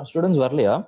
Students earlier.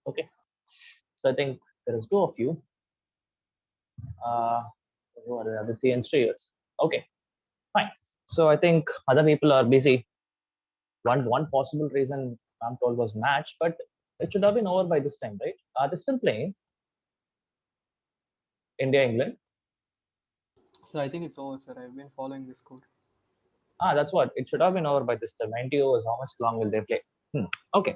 Okay, so I think there is two of you. Who are the other three and strayers? Okay, fine. So I think other people are busy. One possible reason I'm told was match, but it should have been over by this time, right? Are they still playing? India, England. So I think it's over, sir. I've been following this code. That's what it should have been over by this time. 90 overs. How much long will they play? Okay.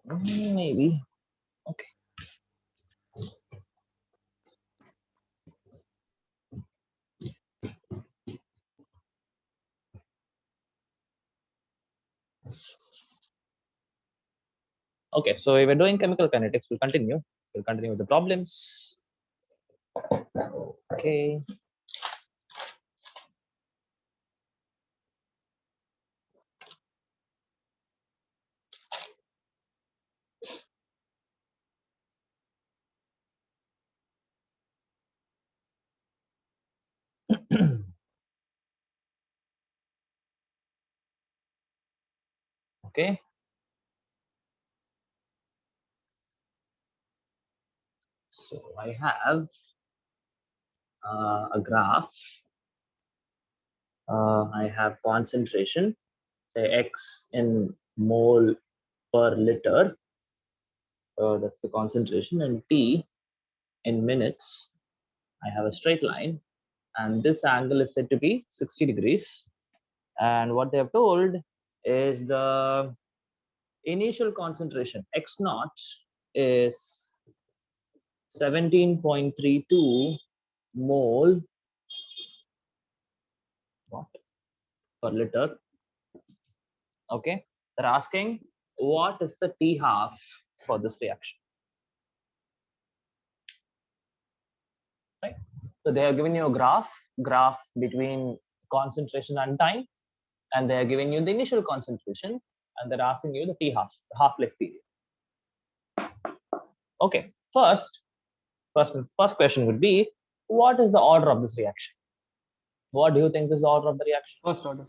Maybe. Okay. Okay, so if we're doing chemical kinetics, we'll continue. We'll continue with the problems. Okay. Okay. So I have a graph. I have concentration, say X in mole per liter. That's the concentration, and T in minutes. I have a straight line, and this angle is said to be 60 degrees. And what they have told is the initial concentration X naught is 17.32 mole per liter. Okay, they're asking what is the T half for this reaction, right? So they have given you a graph between concentration and time, and they are giving you the initial concentration, and they're asking you the T half, the half-life period. Okay, first question would be, what is the order of this reaction? What do you think is the order of the reaction? First order.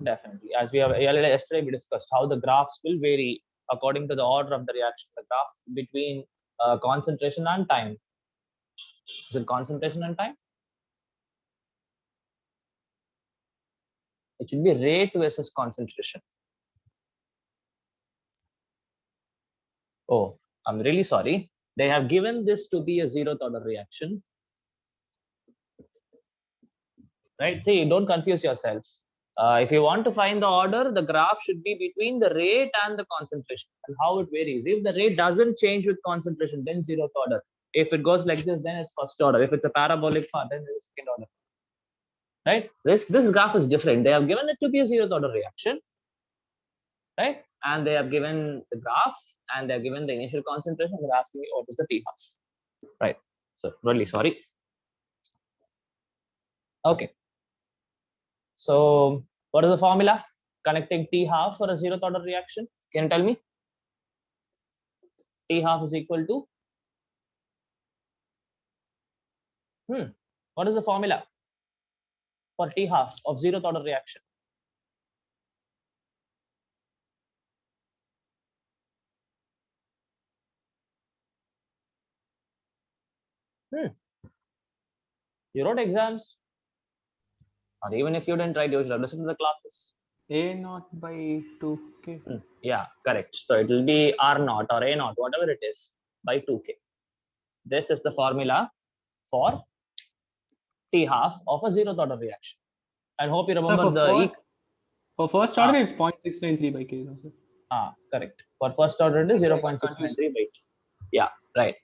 Definitely, as we have yesterday we discussed how the graphs will vary according to the order of the reaction. The graph between concentration and time. Is it concentration and time? It should be rate versus concentration. Oh, I'm really sorry. They have given this to be a zeroth order reaction. Right? See, don't confuse yourself. If you want to find the order, the graph should be between the rate and the concentration and how it varies. If the rate doesn't change with concentration, then zeroth order. If it goes like this, then it's first order. If it's a parabolic path, then it's second order. Right? This graph is different. They have given it to be a zeroth order reaction, right? And they have given the graph and they have given the initial concentration. They're asking me what is the T half, right? So really sorry. Okay. So what is the formula connecting T half for a zeroth order reaction? Can you tell me? T half is equal to what is the formula for T half of zeroth order reaction? You wrote exams, or even if you didn't write, you should have listened to the classes. A naught by 2k. Yeah, correct. So it will be R naught or A naught, whatever it is, by 2k. This is the formula for T half of a zeroth order reaction. I hope you remember for first order, it's 0.693 by k. Sir. Correct. For first order, it is 0.693 by 2. Yeah, right.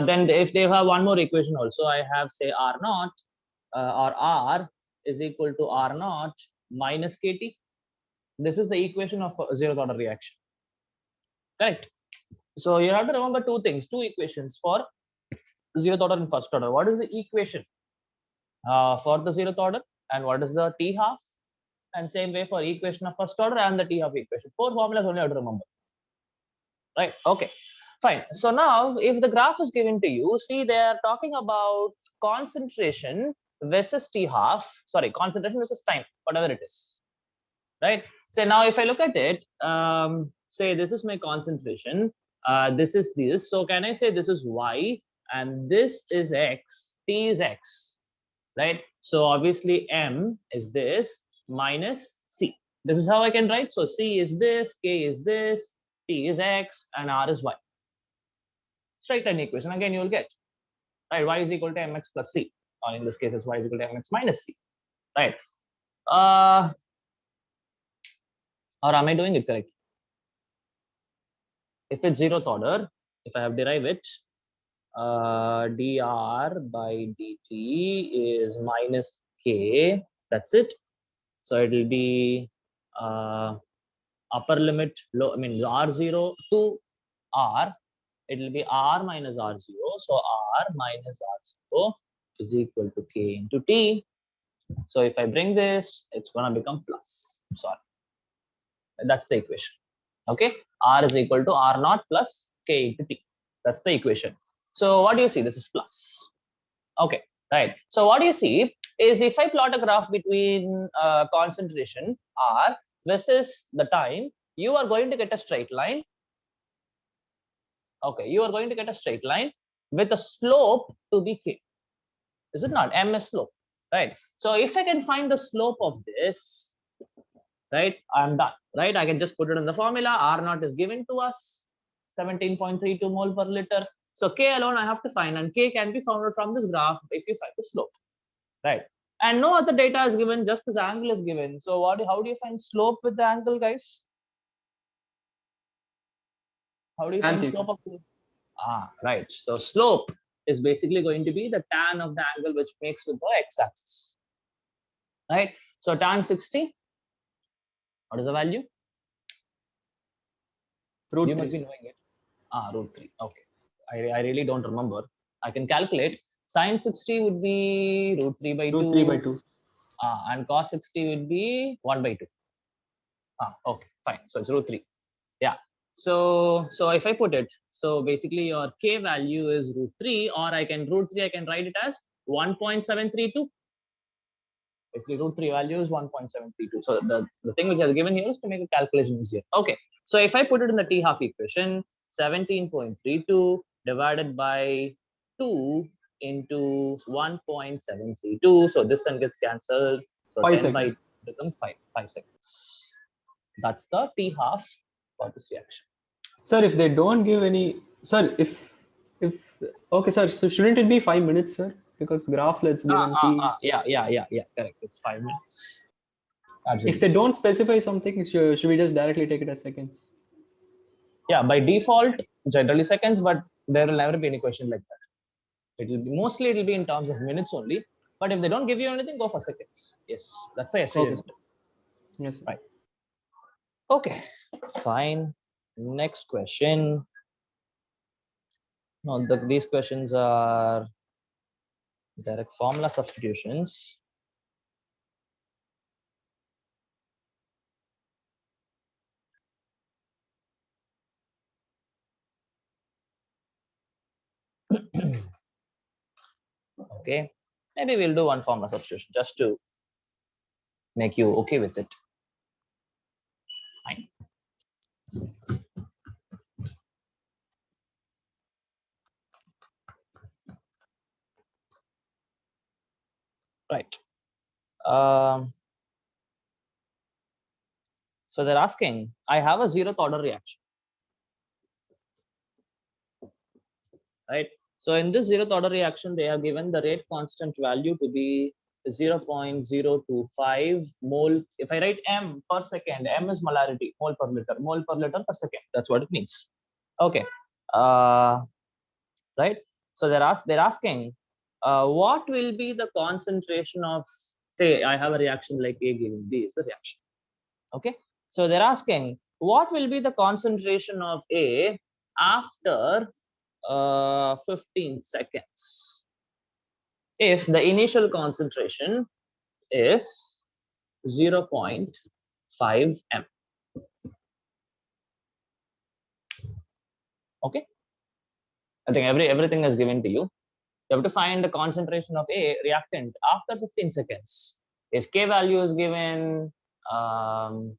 Then if they have one more equation also, I have say R naught or R is equal to R naught minus KT. This is the equation of a zeroth order reaction. Correct. So you have to remember two things, two equations for zeroth order and first order. What is the equation for the zeroth order and what is the T half? And same way for equation of first order and the T half equation. 4 formulas only have to remember. Right. Okay. Fine. So now if the graph is given to you, see they are talking about concentration versus T half. Sorry, concentration versus time, whatever it is. Right. So now if I look at it, say this is my concentration. This is this. So can I say this is Y and this is X, T is X, right? So obviously M is this minus C. This is how I can write. So C is this, K is this, T is X, and R is Y. straight line equation. Again, you will get, right, y is equal to mx plus c, or in this case, it's y is equal to mx minus c, right? Or am I doing it correctly? If it's zeroth order, if I have derived it, dr by dt is minus k. That's it. So it will be upper limit low. I mean r0 to r. It will be r minus r0. So r minus r0 is equal to k into t. So if I bring this, it's gonna become plus. Sorry, that's the equation. Okay, r is equal to r naught plus k into t. That's the equation. So what do you see? This is plus. Okay, right. So what you see is if I plot a graph between concentration r versus the time, you are going to get a straight line. Okay, you are going to get a straight line with a slope to be k. Is it not? M is slope, right? So if I can find the slope of this, right, I'm done, right? I can just put it in the formula. R naught is given to us, 17.32 mole per liter. So K alone I have to find, and K can be found from this graph if you find the slope, right? And no other data is given, just this angle is given. So how do you find slope with the angle, guys? How do you find slope of the? Right. So slope is basically going to be the tan of the angle which makes with the x-axis, right? So tan 60, what is the value? Root You 3. must be knowing it. Root 3. Okay. I really don't remember. I can calculate. Sine 60 would be root 3 by 2. Root 3 by 2. And cos 60 would be 1 by 2. Okay, fine. So it's root 3. Yeah. So if I put it, so basically your k value is root 3, or I can write it as 1.732. Basically root 3 value is 1.732. So the thing which I have given here is to make a calculation easier. Okay. So if I put it in the t half equation, 17.32 divided by 2 into 1.732. So this one gets cancelled. So 5 10 by seconds. becomes 5 seconds. That's the t half for this reaction. Sir, if they don't give any, sir, if okay, sir, so shouldn't it be 5 minutes, sir? Because graph let's given t. Yeah. Correct. It's 5 minutes. Absolutely. If they don't specify something, should we just directly take it as seconds? Yeah, by default, generally seconds, but there will never be any question like that. It will be mostly in terms of minutes only. But if they don't give you anything, go for seconds. Yes, that's the essay. Okay. Yes, sir. Right. Okay, fine. Next question. No, these questions are direct formula substitutions. Okay, maybe we'll do one formula substitution just to make you okay with it. Fine. Right. So they're asking, I have a 0th order reaction, right? So in this 0th order reaction, they have given the rate constant value to be 0.025 mole. If I write m per second, m is molarity, mole per liter per second. That's what it means. Okay. Right. So they're asking, what will be the concentration of, say, I have a reaction like A given B is the reaction. Okay. So they're asking, what will be the concentration of A after 15 seconds if the initial concentration is 0.5 m. Okay, I think everything is given to you. You have to find the concentration of a reactant after 15 seconds. If k value is given, the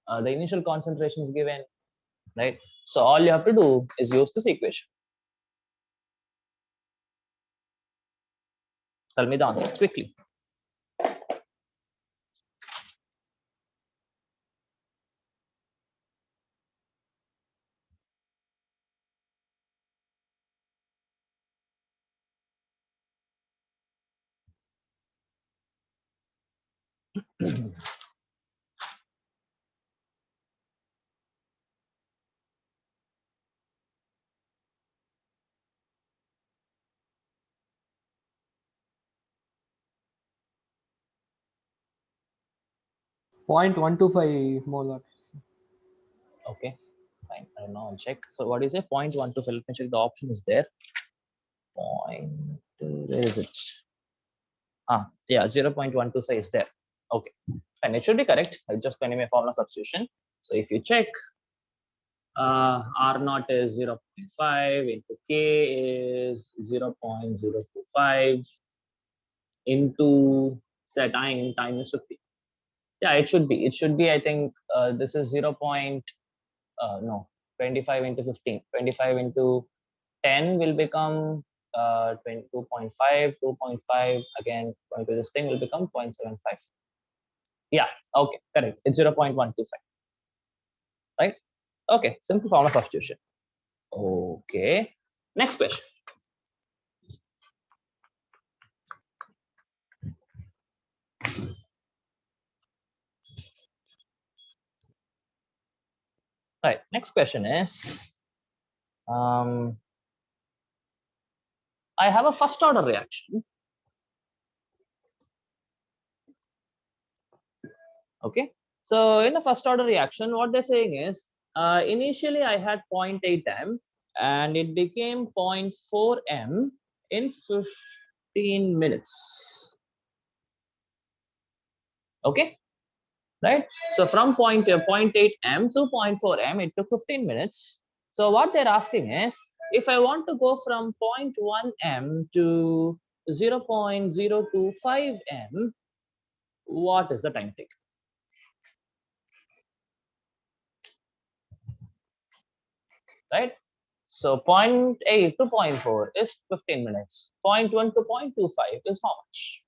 initial concentration is given, right? So all you have to do is use this equation. Tell me the answer quickly. 0.125 molar. Okay, fine. I don't know. I'll check. So what is it? 0.125. Let me check. The option is there. Where is it? Yeah, 0.125 is there. Okay, and it should be correct. I'll just continue my formula substitution. So if you check, R naught is 0.5 into K is 0.025 into set time is 50. Yeah, it should be. It should be. I think this is 0. No, 25 into 15. 25 into 10 will become 2.5. 2.5 again. Going to this thing will become 0.75. Yeah. Okay. Correct. It's 0.125. Right. Okay. Simple formula substitution. Okay. Next question. Right. Next question is, I have a first order reaction. Okay. So in a first order reaction, what they're saying is, initially I had 0.8 m and it became 0.4 m in 15 minutes. Okay. Right. So from 0.8 m to 0.4 m, it took 15 minutes. So what they're asking is, if I want to go from 0.1 m to 0.025 m, what is the time taken? Right. So 0.8 to 0.4 is 15 minutes. 0.1 to 0.25 is how much?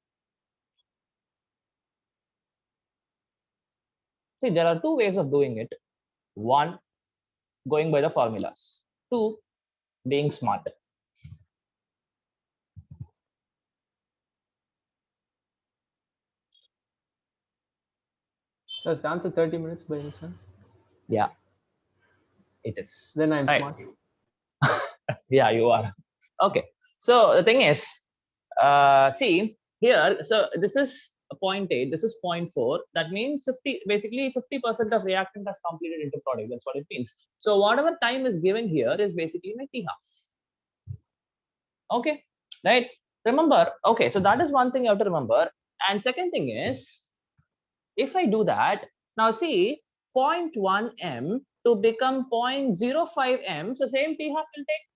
See, there are two ways of doing it. One, going by the formulas. Two, being smarter. So is the answer 30 minutes by any chance? Yeah, it is. Then I'm Right. smart. Yeah, you are. Okay. So the thing is, see here, so this is 0.8, this is 0.4. That means 50, basically 50% of reactant has completed into product. That's what it means. So whatever time is given here is basically my T half. Okay, right? Remember, okay, so that is one thing you have to remember. And second thing is, if I do that, now see 0.1 m to become 0.05 m, so same T half will take.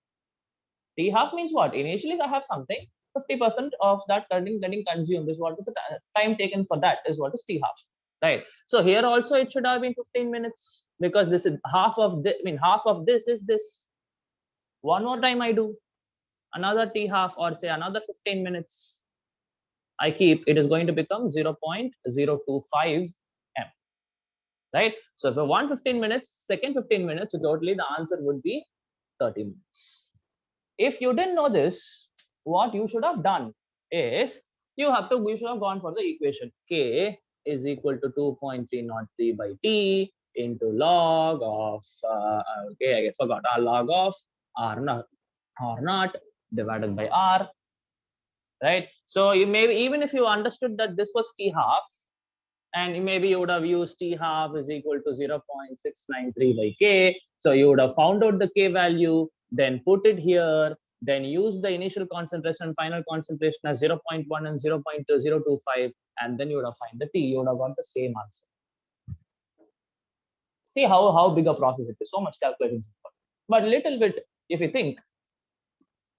T half means what? Initially, I have something, 50% of that getting consumed is what is the time taken for that is what is T half, right? So here also it should have been 15 minutes because this is half of this. I mean, half of this is this. One more time I do another T half or say another 15 minutes. I keep it is going to become 0.025 m, right? So for 115 minutes, second 15 minutes, so totally the answer would be 30 minutes. If you didn't know this, what you should have done is you should have gone for the equation. K is equal to 2.303 by T into log of okay, I forgot log of R naught divided by R, right? So you maybe even if you understood that this was T half, and maybe you would have used T half is equal to 0.693 by K. So you would have found out the K value, then put it here, then use the initial concentration and final concentration as 0.1 and 0.025, and then you would have find the T. You would have got the same answer. See how big a process it is. So much calculating, but little bit if you think,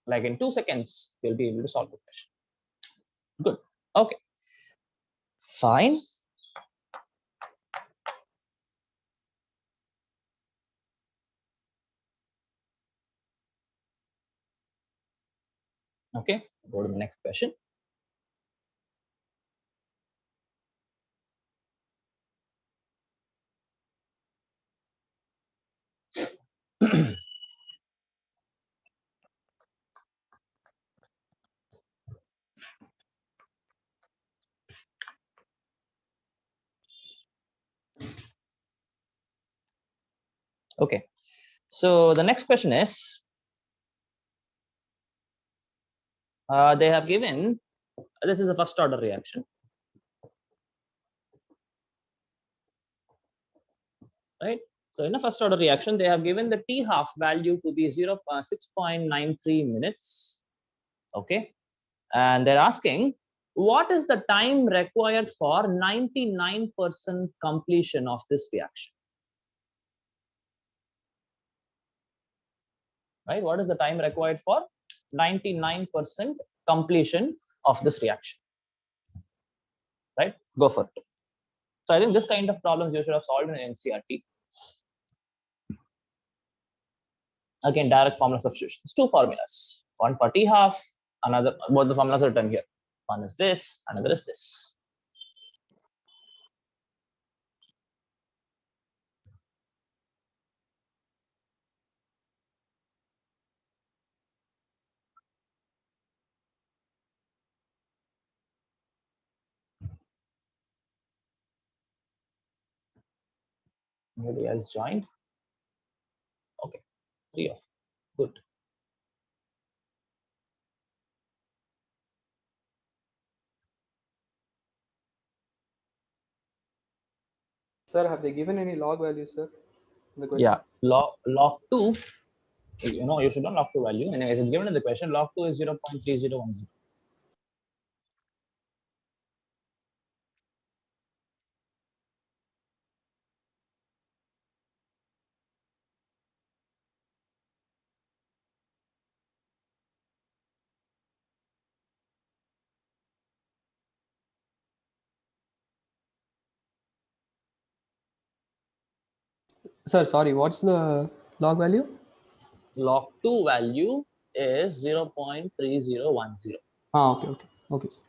like in 2 seconds, you'll be able to solve the question. Good. Okay. Fine. Okay. Go to the next question. Okay. So the next question is, they have given, this is a first order reaction. right? So in a first order reaction, they have given the T half value to be 6.93 minutes. Okay. And they're asking, what is the time required for 99% completion of this reaction? Right? What is the time required for 99% completion of this reaction? Right? Go for it. So I think this kind of problems you should have solved in NCRT. Again, direct formula substitution. It's two formulas. One for T half, another, both the formulas are written here. One is this, another is this. Anybody else joined? Okay, 3 of. Good. Sir, have they given any log values, sir? In the question? Yeah, log 2, you should know log 2 value. Anyways, it's given in the question. Log 2 is 0.3010. Sir, sorry, what's the log value? Log 2 value is 0.3010. Ah, okay, okay, okay. Sir.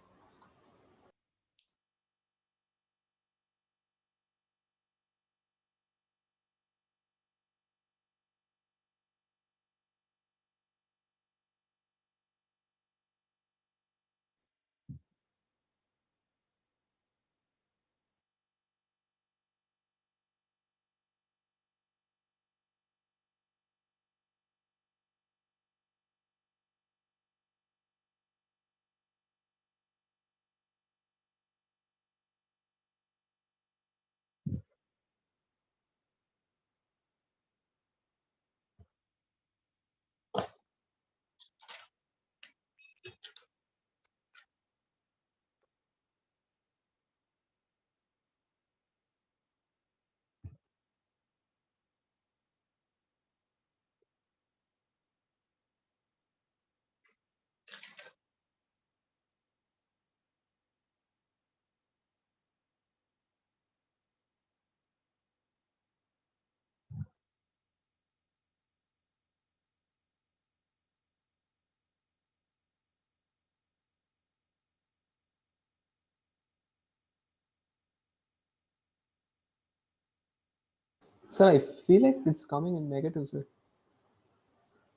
Sir, I feel like it's coming in negative, sir.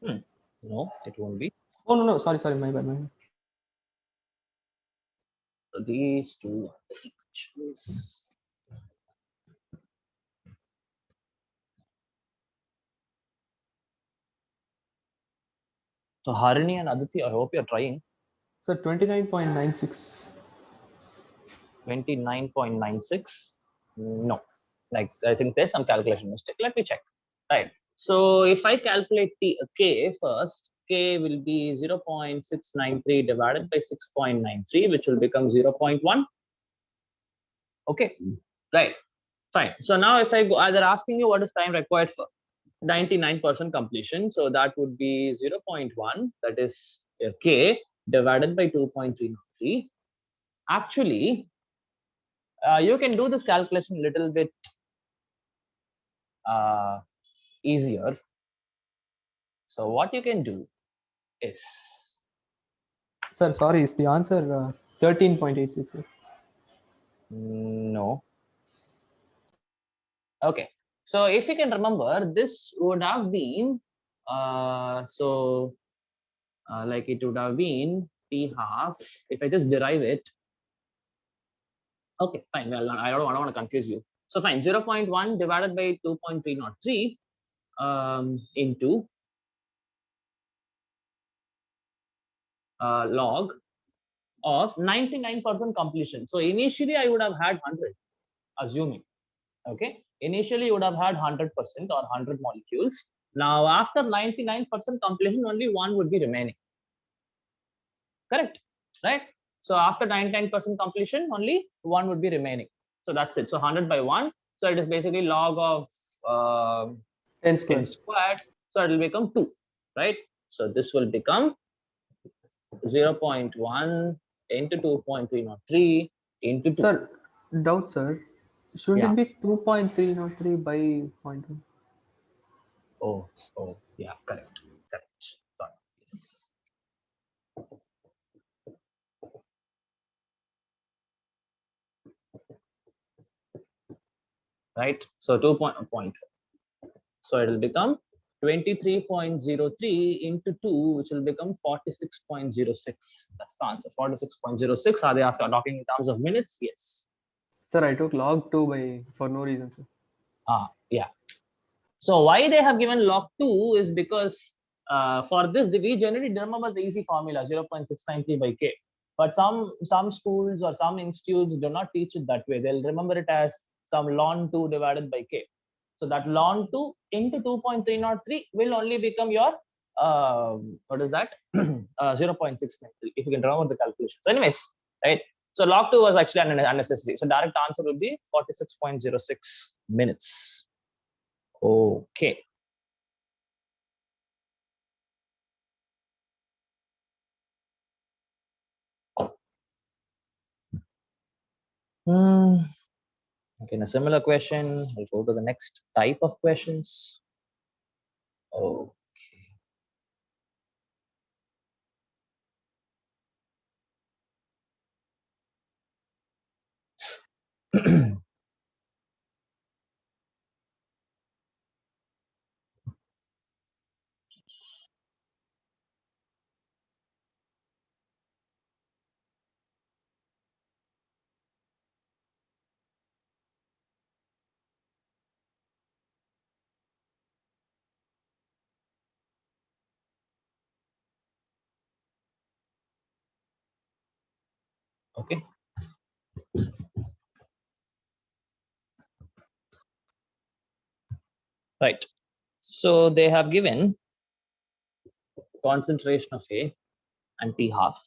No, it won't be. Oh, no, no, sorry, my bad, my bad. So these two are the equations. So Harini and Aditi, I hope you're trying. Sir, 29.96. 29.96. No, like I think there's some calculation mistake. Let me check. Right. So if I calculate K first, K will be 0.693 divided by 6.93, which will become 0.1. Okay. Right. Fine. So now if I go, they're asking you what is time required for 99% completion. So that would be 0.1, that is K divided by 2.303. Actually, you can do this calculation a little bit easier. So what you can do is, Sir, sorry, is the answer 13.86, sir? no. Okay. So if you can remember, this would have been, like it would have been P half. If I just derive it, okay, fine. Well, I don't want to confuse you. So fine, 0.1 divided by 2.303 into log of 99% completion. So initially I would have had 100, assuming. Okay. initially you would have had 100% or 100 molecules. Now, after 99% completion, only one would be remaining. Correct, right? So after 99% completion, only one would be remaining. So that's it. So 100 by 1. So it is basically log of n n squared. squared. So it will become 2, right? So this will become 0.1 into 2.303 into 2. Sir, doubt, sir. Shouldn't Yeah. it be 2.303 by 0.1? Oh, yeah, correct. Sorry. Yes. Right. So 2.1. So it will become 23.03 into 2, which will become 46.06. That's the answer. 46.06. Are they talking in terms of minutes? Yes. Sir, I took log 2 by for no reason, sir. Yeah. So why they have given log 2 is because for this, we generally remember the easy formula 0.693 by k. But some schools or some institutes do not teach it that way. They'll remember it as some ln 2 divided by k. So that ln 2 into 2.303 will only become your what is that 0.693 if you can remember the calculation. So anyways, right? So log 2 was actually unnecessary. So direct answer will be 46.06 minutes. Okay. Hmm. Okay, in a similar question, we'll go to the next type of questions. Okay. Okay. Right. So they have given concentration of A and T half.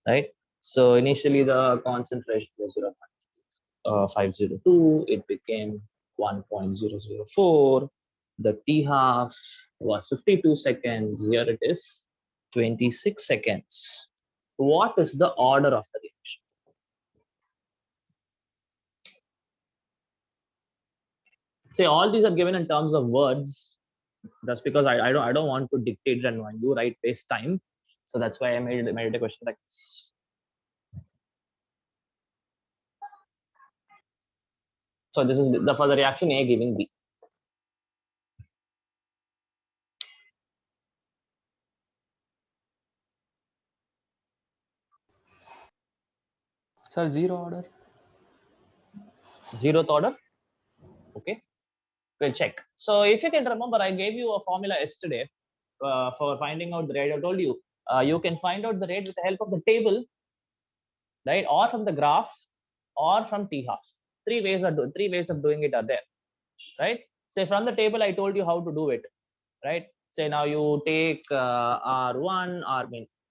Right. So initially the concentration was 0.502. It became 1.004. The T half was 52 seconds. Here it is 26 seconds. What is the order of the reaction? Say all these are given in terms of words. That's because I don't want to dictate it and when you write waste time. So that's why I made it a question like this. So this is the for the reaction A giving B. Sir, zero order. Zeroth order. Okay. We'll check. So if you can remember, I gave you a formula yesterday for finding out the rate. I told you you can find out the rate with the help of the table, right? Or from the graph, or from T half. Three ways of doing it are there, right? Say from the table, I told you how to do it, right? Say now you take R1,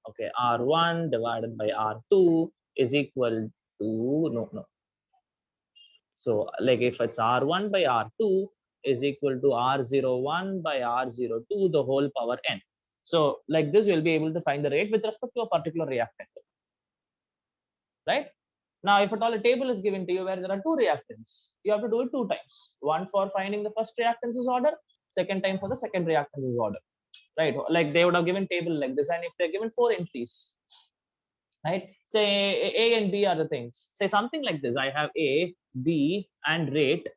okay, R1 divided by R2 is equal to, no. So like if it's R1 by R2 is equal to R01 by R02, the whole power n. So like this, you'll be able to find the rate with respect to a particular reactant, right? Now, if at all a table is given to you where there are two reactants, you have to do it two times. One for finding the first reactance's order, second time for the second reactance's order, right? Like they would have given table like this, and if they're given 4 entries, right? Say A and B are the things. Say something like this. I have A, B, and rate,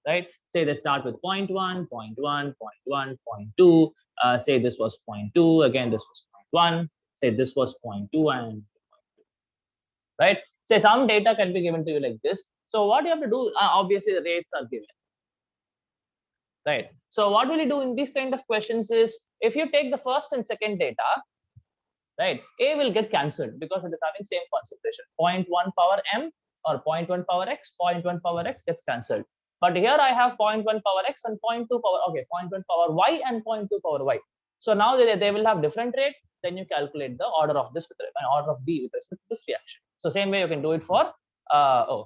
right? Say they start with 0.1, 0.1, 0.1, 0.2. Say this was 0.2. Again, this was 0.1. Say this was 0.2 and right? Say some data can be given to you like this. So what you have to do, obviously the rates are given, right? So what will you do in these kind of questions is, if you take the first and second data, right, A will get cancelled because it is having same concentration. 0.1 power m or 0.1 power x, 0.1 power x gets cancelled. But here I have 0.1 power x and 0.2 power, okay, 0.1 power y and 0.2 power y. So now they will have different rate. Then you calculate the order of this with an order of B with respect to this reaction. So same way you can do it for I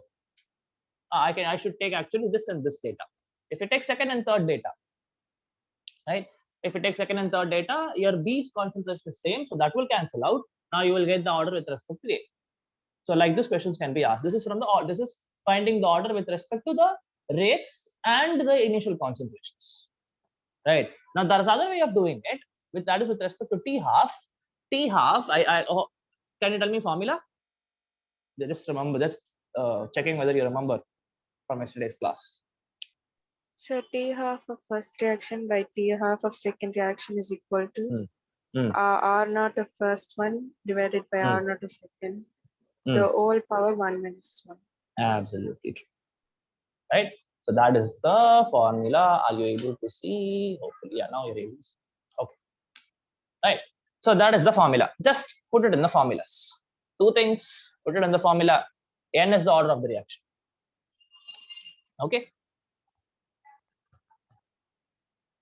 should take actually this and this data. If you take second and third data, right? If you take second and third data, your B's concentration is same, so that will cancel out. Now you will get the order with respect to A. So like this questions can be asked. This is from the this is finding the order with respect to the rates and the initial concentrations. Right. Now there is other way of doing it, with that is with respect to T half. T half, can you tell me formula? Just remember, just checking whether you remember from yesterday's class. So T half of first reaction by T half of second reaction is equal to R naught of first one divided by R naught of second. The whole power 1 minus 1. Absolutely true. Right. So that is the formula. Are you able to see? Hopefully, yeah, now you're able to see. Okay. Right. So that is the formula. Just put it in the formulas. Two things, put it in the formula. N is the order of the reaction. Okay.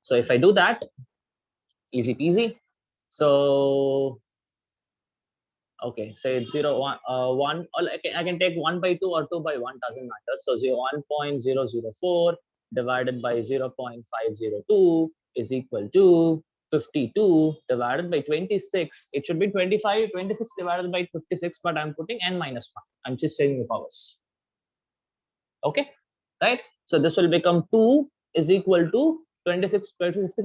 So if I do that, easy peasy. So okay, say 0, 1, 1, or I can take 1 by 2 or 2 by 1, doesn't matter. So 1.004 divided by 0.502 is equal to 52 divided by 26. It should be 25, 26 divided by 56, but I'm putting n minus 1. I'm just changing the powers. Okay, right? So this will become 2 is equal to 26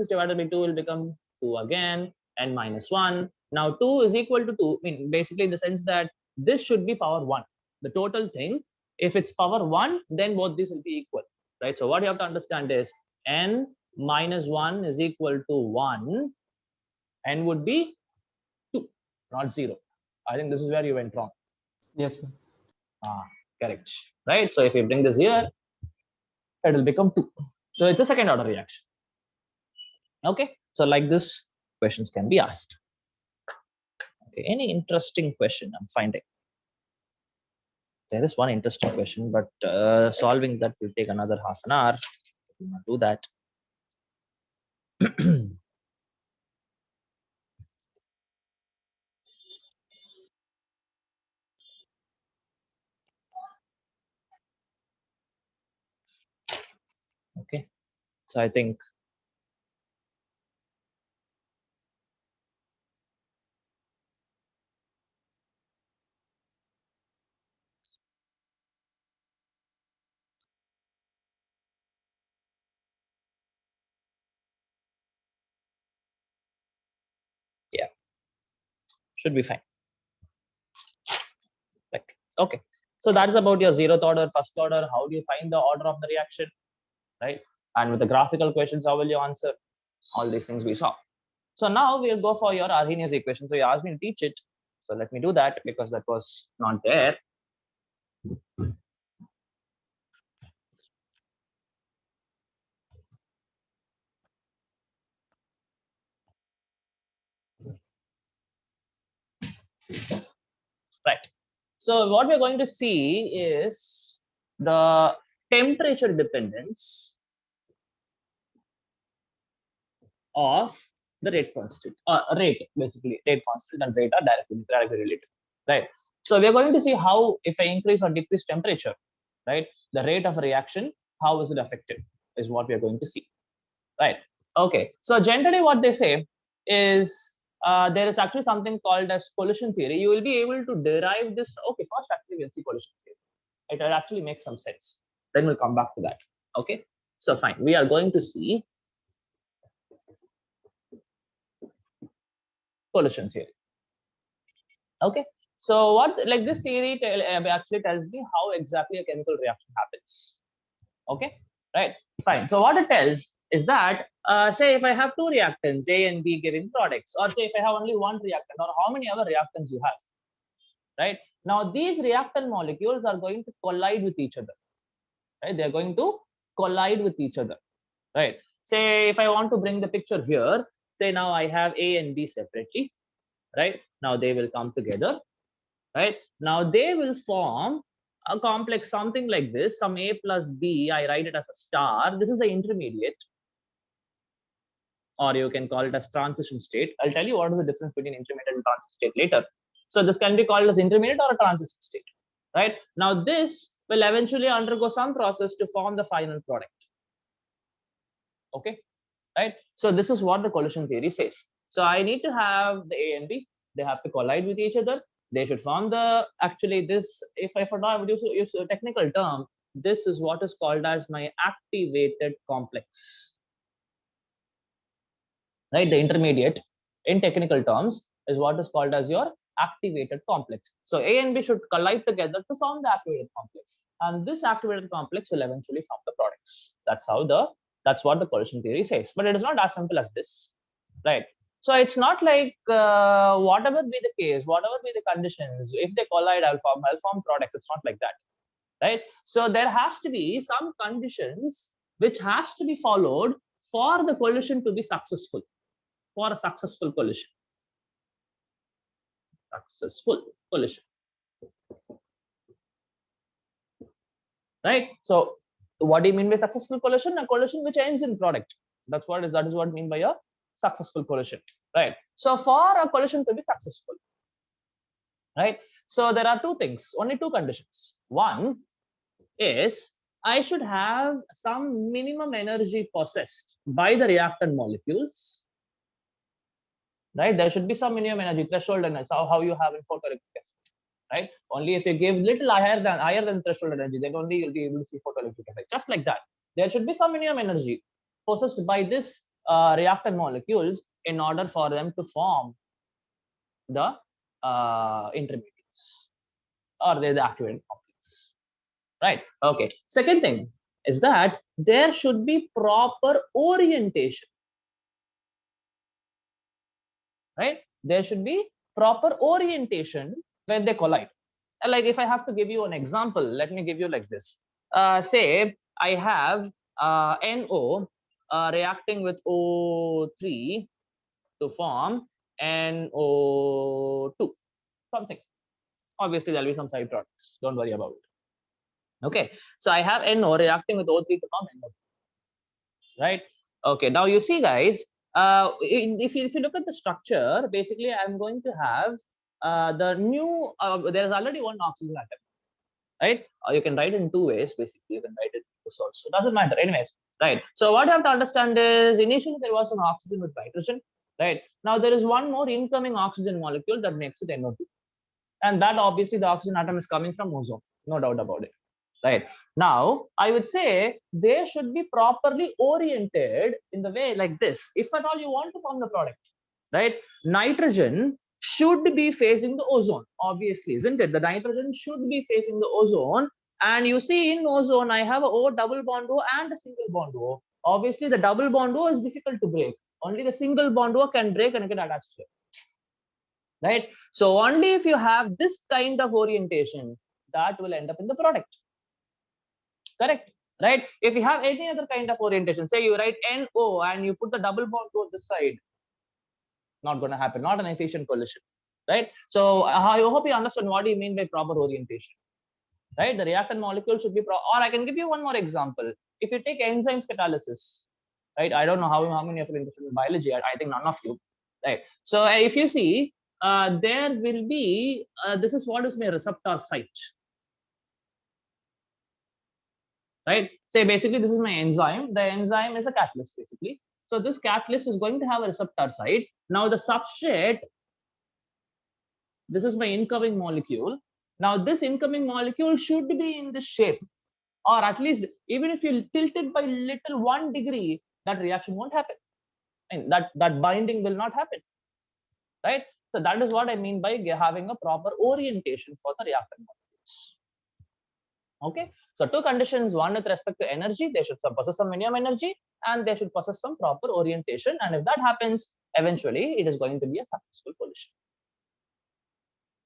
divided by 2 will become 2 again, n minus 1. Now 2 is equal to 2, I mean, basically in the sense that this should be power 1. The total thing, if it's power 1, then both these will be equal, right? So what you have to understand is n minus 1 is equal to 1, n would be 2, not 0. I think this is where you went wrong. Yes, sir. Correct, right? So if you bring this here, it will become 2. So it's a second order reaction. Okay, so like this, questions can be asked. Okay, any interesting question I'm finding? There is one interesting question, but solving that will take another half an hour. We will not do that. Okay, so I think yeah, should be fine. Right. Okay, so that is about your zeroth order, first order. How do you find the order of the reaction, right? And with the graphical questions, how will you answer? All these things we saw. So now we'll go for your Arrhenius equation. So you asked me to teach it. So let me do that because that was not there. Right. So what we're going to see is the temperature dependence of the rate constant, rate basically, rate constant and rate are directly related, right? So we're going to see how, if I increase or decrease temperature, right, the rate of reaction, how is it affected, is what we are going to see, right? Okay, so generally what they say is there is actually something called as collision theory. You will be able to derive this. Okay, first actually we'll see collision theory. It will actually make some sense. Then we'll come back to that. Okay, so fine. We are going to see collision theory. Okay, so what, like this theory actually tells me how exactly a chemical reaction happens. Okay, right, fine. So what it tells is that say if I have two reactants, A and B, giving products, or say if I have only one reactant, or how many other reactants you have, right? Now these reactant molecules are going to collide with each other, right? They're going to collide with each other, right? Say if I want to bring the picture here, say now I have A and B separately, right? Now they will come together, right? Now they will form a complex something like this, some A plus B, I write it as a star. This is the intermediate, or you can call it as transition state. I'll tell you what is the difference between intermediate and transition state later. So this can be called as intermediate or a transition state, right? Now this will eventually undergo some process to form the final product. Okay, right? So this is what the collision theory says. So I need to have the A and B. They have to collide with each other. They should form the, actually this, if I forgot, use a technical term, this is what is called as my activated complex. Right, the intermediate in technical terms is what is called as your activated complex. So A and B should collide together to form the activated complex, and this activated complex will eventually form the products. That's what the collision theory says. But it is not as simple as this, right? So it's not like whatever be the case, whatever be the conditions, if they collide, I'll form products. It's not like that, right? So there has to be some conditions which has to be followed for the collision to be successful. For a successful collision. Successful collision. Right? So what do you mean by successful collision? A collision which ends in product. That is what I mean by a successful collision. Right? So for a collision to be successful, right? So there are two things, only two conditions. One is I should have some minimum energy possessed by the reactant molecules. Right, there should be some minimum energy threshold energy, how you have in photoelectric effect, right? Only if you give little higher than threshold energy, then only you'll be able to see photoelectric effect. Just like that, there should be some minimum energy possessed by this reactant molecules in order for them to form the intermediates, or the activated complex, right? Okay. Second thing is that there should be proper orientation. Right? There should be proper orientation when they collide. Like if I have to give you an example, let me give you like this. Say I have NO reacting with O3 to form NO2, something. Obviously, there'll be some side products. Don't worry about it. Okay. So I have NO reacting with O3 to form NO2. Right? Okay. Now you see, guys, if you look at the structure, basically I'm going to have the new, there is already one oxygen atom, right? You can write in two ways, basically. You can write it this also. It doesn't matter anyways, right? So what you have to understand is initially there was an oxygen with nitrogen, right? Now there is one more incoming oxygen molecule that makes it NO2. And that obviously the oxygen atom is coming from ozone, no doubt about it. Right now, I would say they should be properly oriented in the way like this. If at all you want to form the product, right? Nitrogen should be facing the ozone, obviously, isn't it? The nitrogen should be facing the ozone. And you see in ozone, I have a O double bond O and a single bond O. Obviously, the double bond O is difficult to break. Only the single bond O can break and get attached to it. Right? So only if you have this kind of orientation, that will end up in the product. Correct, right? If you have any other kind of orientation, say you write NO and you put the double bond to this side, not going to happen, not an efficient collision, right? So I hope you understand what do you mean by proper orientation, right? The reactant molecule should be, or I can give you one more example. If you take enzymes catalysis, right? I don't know how many of you are interested in biology. I think none of you, right? So if you see, there will be, this is what is my receptor site. Right? Say basically this is my enzyme. The enzyme is a catalyst basically. So this catalyst is going to have a receptor site. Now the substrate, this is my incoming molecule. Now this incoming molecule should be in this shape, or at least even if you tilt it by little 1 degree, that reaction won't happen. And that binding will not happen. Right? So that is what I mean by having a proper orientation for the reactant molecules. Okay. So two conditions, one with respect to energy, they should possess some minimum energy and they should possess some proper orientation. And if that happens, eventually it is going to be a successful collision.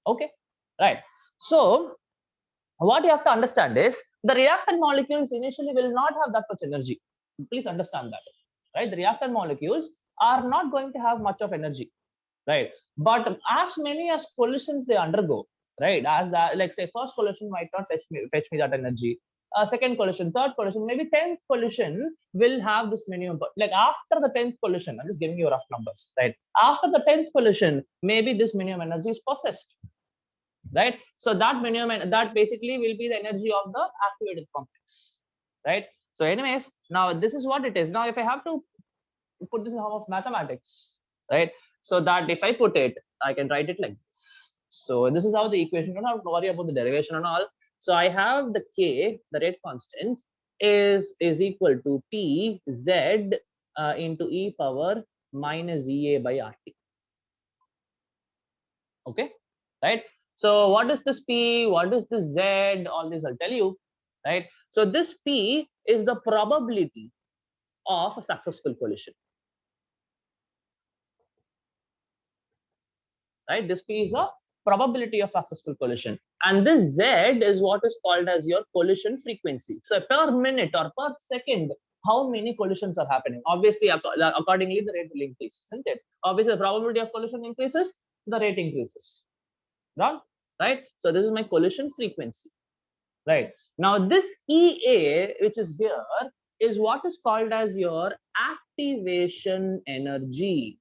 Okay, right. So what you have to understand is the reactant molecules initially will not have that much energy. Please understand that, right? The reactant molecules are not going to have much of energy, right? But as many as collisions they undergo, right? As that, like say first collision might not fetch me that energy. Second collision, third collision, maybe 10th collision will have this minimum. Like after the 10th collision, I'm just giving you rough numbers, right? After the 10th collision, maybe this minimum energy is possessed, right? So that minimum, that basically will be the energy of the activated complex, right? So anyways, now this is what it is. Now if I have to put this in form of mathematics, right? So that if I put it, I can write it like this. So this is how the equation, don't have to worry about the derivation and all. So I have the K, the rate constant, is equal to P Z into e power minus EA by RT. Okay, right? So what is this P? What is this Z? All this I'll tell you, right? So this P is the probability of a successful collision, right? This P is a probability of successful collision, and this Z is what is called as your collision frequency. So per minute or per second, how many collisions are happening? Obviously, accordingly, the rate will increase, isn't it? Obviously, the probability of collision increases, the rate increases. Right? So this is my collision frequency. Right. Now this EA, which is here, is what is called as your activation energy.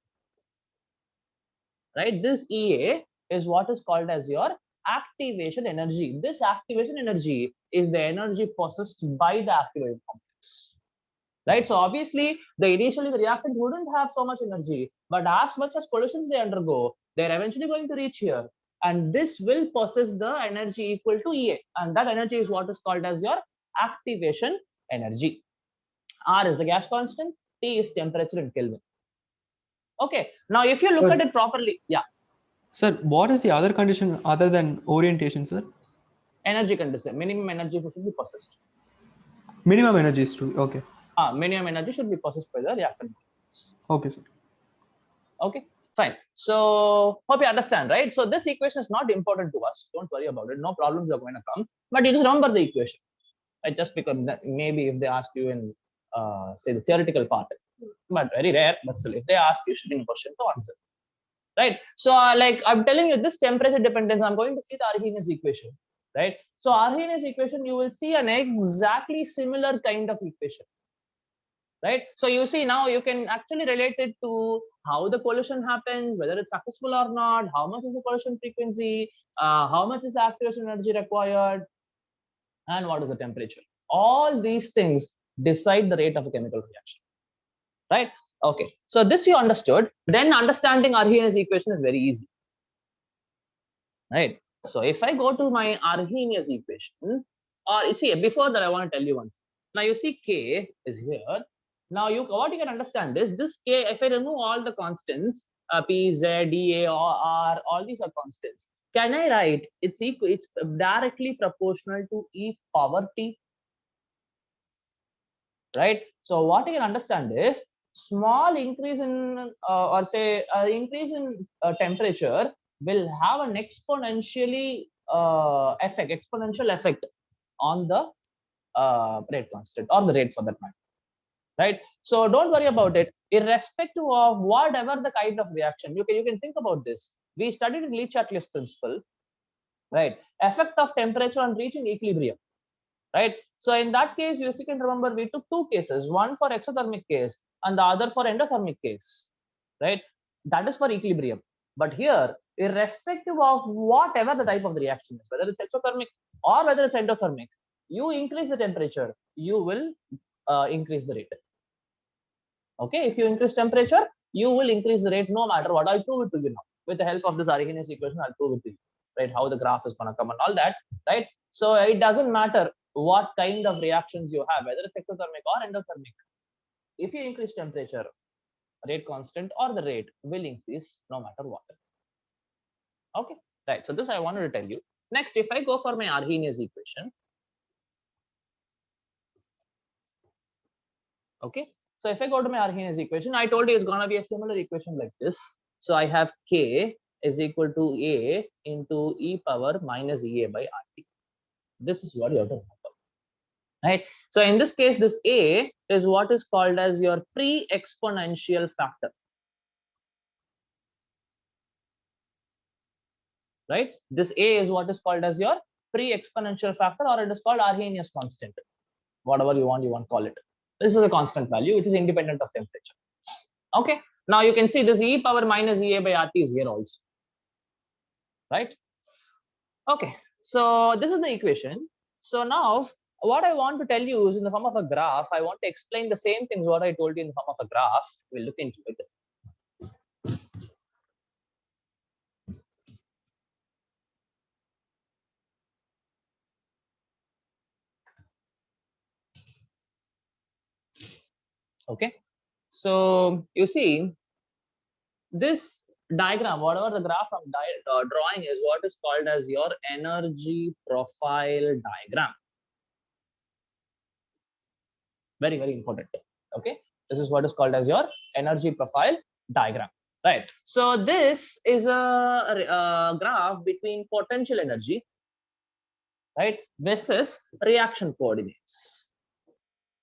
Right? This EA is what is called as your activation energy. This activation energy is the energy possessed by the activated complex. Right? So obviously, initially the reactant wouldn't have so much energy, but as much as collisions they undergo, they're eventually going to reach here. And this will possess the energy equal to EA. And that energy is what is called as your activation energy. R is the gas constant, T is temperature in Kelvin. Okay, now if you look at it properly, yeah. Sir, what is the other condition other than orientation, sir? Energy condition, minimum energy should be possessed. Minimum energy is true, okay. Minimum energy should be possessed by the reactant. Okay, sir. Okay, fine. So hope you understand, right? So this equation is not important to us. Don't worry about it. No problems are going to come. But you just remember the equation, right? Just because maybe if they ask you in say the theoretical part, but very rare. But still, if they ask you, should be a question to answer, right? So like I'm telling you, this temperature dependence, I'm going to see the Arrhenius equation, right? So Arrhenius equation, you will see an exactly similar kind of equation. Right? So you see now you can actually relate it to how the collision happens, whether it's successful or not, how much is the collision frequency, how much is the activation energy required, and what is the temperature. All these things decide the rate of a chemical reaction. Right? Okay. So this you understood. Then understanding Arrhenius equation is very easy. Right? So if I go to my Arrhenius equation, or see before that I want to tell you one. Now you see K is here. Now what you can understand is this K, if I remove all the constants, P, Z, D, A, R, all these are constants. Can I write it's directly proportional to E power T? Right? So what you can understand is small increase in or say increase in temperature will have an exponential effect on the rate constant or the rate for that matter. Right? So don't worry about it. Irrespective of whatever the kind of reaction, you can think about this. We studied in Le-Chatelier's principle, right? Effect of temperature on reaching equilibrium, right? So in that case, you can remember we took two cases, one for exothermic case and the other for endothermic case, right? That is for equilibrium. But here, irrespective of whatever the type of the reaction is, whether it's exothermic or whether it's endothermic, you increase the temperature, you will increase the rate. Okay, if you increase temperature, you will increase the rate no matter what. I'll prove it to you now. With the help of this Arrhenius equation, I'll prove it to you, right? How the graph is going to come and all that, right? So it doesn't matter what kind of reactions you have, whether it's exothermic or endothermic. If you increase temperature, rate constant or the rate will increase no matter what. Okay, right. So this I wanted to tell you. Next, if I go for my Arrhenius equation, okay. So if I go to my Arrhenius equation, I told you it's going to be a similar equation like this. So I have K is equal to A into e power minus EA by RT. This is what you have to remember. Right? So in this case, this A is what is called as your pre-exponential factor. right? This A is what is called as your pre-exponential factor, or it is called Arrhenius constant, whatever you want to call it. This is a constant value, which is independent of temperature. Okay, now you can see this e power minus Ea by RT is here also, right? Okay, so this is the equation. So now what I want to tell you is in the form of a graph. I want to explain the same things what I told you in the form of a graph. We'll look into it. Okay, so you see this diagram, whatever the graph I'm drawing is what is called as your energy profile diagram. Very, very important. Okay, this is what is called as your energy profile diagram, right? So this is a graph between potential energy, right, versus reaction coordinates.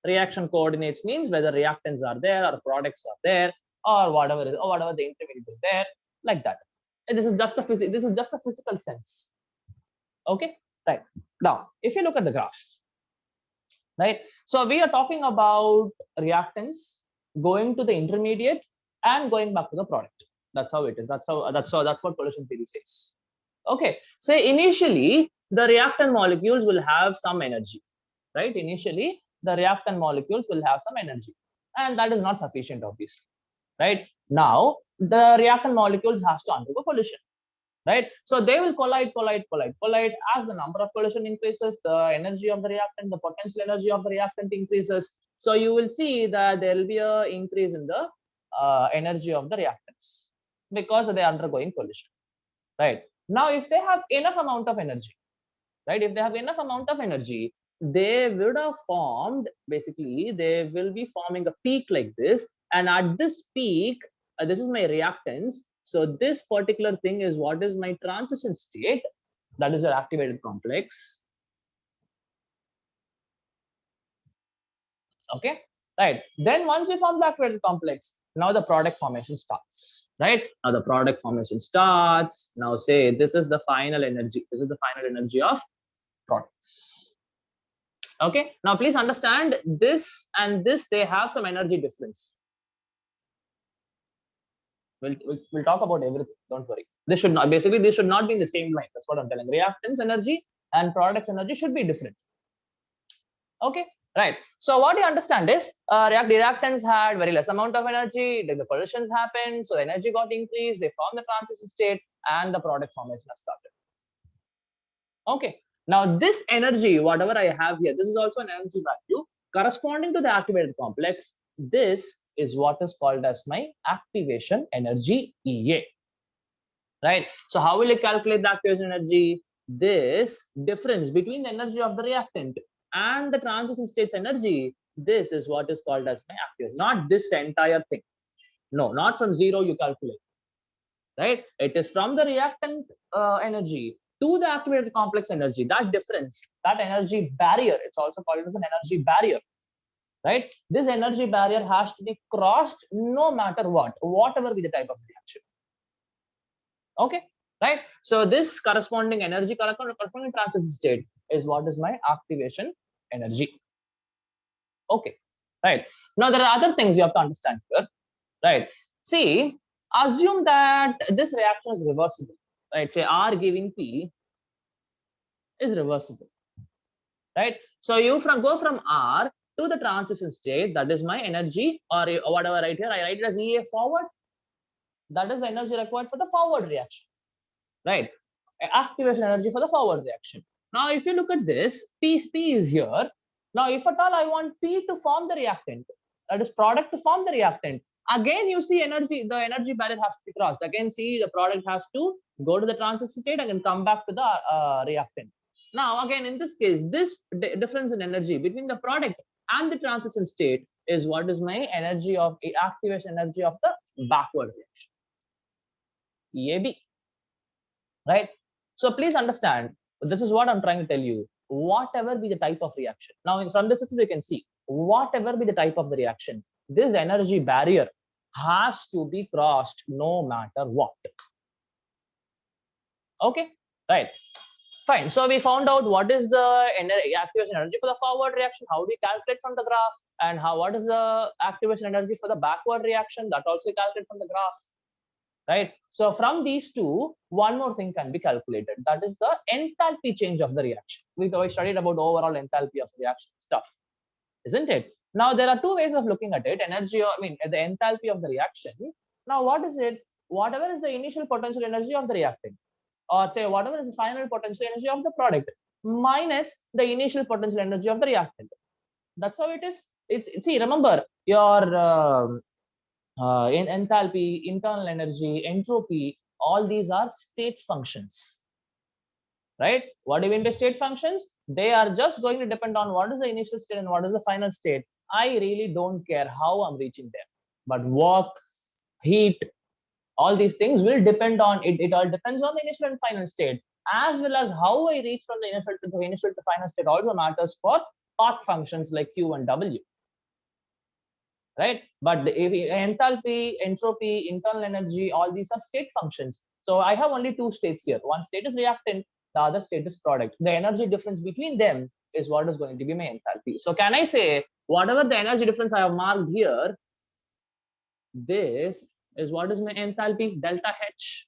Reaction coordinates means whether reactants are there or products are there or whatever is, or whatever the intermediate is there, like that. And this is just a physical sense. Okay, right. Now if you look at the graph, right, so we are talking about reactants going to the intermediate and going back to the product. That's how it is. That's what pollution theory says. Okay, say initially the reactant molecules will have some energy, right? Initially the reactant molecules will have some energy, and that is not sufficient, obviously, right? Now the reactant molecules has to undergo collision, right? So they will collide. As the number of collision increases, the energy of the reactant, the potential energy of the reactant increases. So you will see that there will be a increase in the energy of the reactants because they are undergoing collision, right? Now if they have enough amount of energy, right, if they have enough amount of energy, they would have formed, basically they will be forming a peak like this, and at this peak, this is my reactance. So this particular thing is what is my transition state, that is your activated complex. Okay, right. Then once we form the activated complex, now the product formation starts, right? Now the product formation starts. Now say this is the final energy. This is the final energy of products. Okay, now please understand this and this, they have some energy difference. We'll talk about everything, don't worry. This should not, basically this should not be in the same line. That's what I'm telling. Reactants energy and products energy should be different. Okay, right. So what you understand is reactants had very less amount of energy, the collisions happened, so the energy got increased, they formed the transition state, and the product formation has started. Okay, now this energy, whatever I have here, this is also an energy value corresponding to the activated complex. This is what is called as my activation energy, EA. Right. So how will you calculate the activation energy? This difference between the energy of the reactant and the transition state's energy, this is what is called as my activation. Not this entire thing. No, not from zero you calculate. Right. It is from the reactant energy to the activated complex energy. That difference, that energy barrier, it's also called as an energy barrier. Right. This energy barrier has to be crossed no matter what, whatever be the type of reaction. Okay, right? So this corresponding energy, corresponding transition state is what is my activation energy. Okay, right. Now there are other things you have to understand here, right? See, assume that this reaction is reversible, right? Say R giving P is reversible, right? So you go from R to the transition state, that is my energy, or whatever I write here, I write it as EA forward. That is the energy required for the forward reaction. Right, activation energy for the forward reaction. Now if you look at this, P is here. Now if at all I want P to form the reactant, that is product to form the reactant, again you see energy, the energy barrier has to be crossed. Again see the product has to go to the transition state and then come back to the reactant. Now again in this case, this difference in energy between the product and the transition state is what is my energy of activation energy of the backward reaction, EAB. Right? So please understand, this is what I'm trying to tell you. Whatever be the type of reaction. Now from this you can see, whatever be the type of the reaction, this energy barrier has to be crossed no matter what. Okay, right? Fine. So we found out what is the activation energy for the forward reaction. How do we calculate from the graph? And what is the activation energy for the backward reaction? That also we calculate from the graph, right? So from these two, one more thing can be calculated. That is the enthalpy change of the reaction. We studied about overall enthalpy of reaction stuff, isn't it? Now there are two ways of looking at it. Energy, the enthalpy of the reaction. Now what is it? Whatever is the initial potential energy of the reactant, or say whatever is the final potential energy of the product minus the initial potential energy of the reactant. That's how it is. See, remember your in enthalpy, internal energy, entropy, all these are state functions, right? What do you mean by state functions? They are just going to depend on what is the initial state and what is the final state. I really don't care how I'm reaching there, but work, heat, all these things will depend on it. It all depends on the initial and final state, as well as how I reach from the initial to final state also matters for path functions like Q and W, right? But if enthalpy, entropy, internal energy, all these are state functions. So I have only two states here. One state is reactant, the other state is product. The energy difference between them is what is going to be my enthalpy. So can I say whatever the energy difference I have marked here, this is what is my enthalpy, delta H,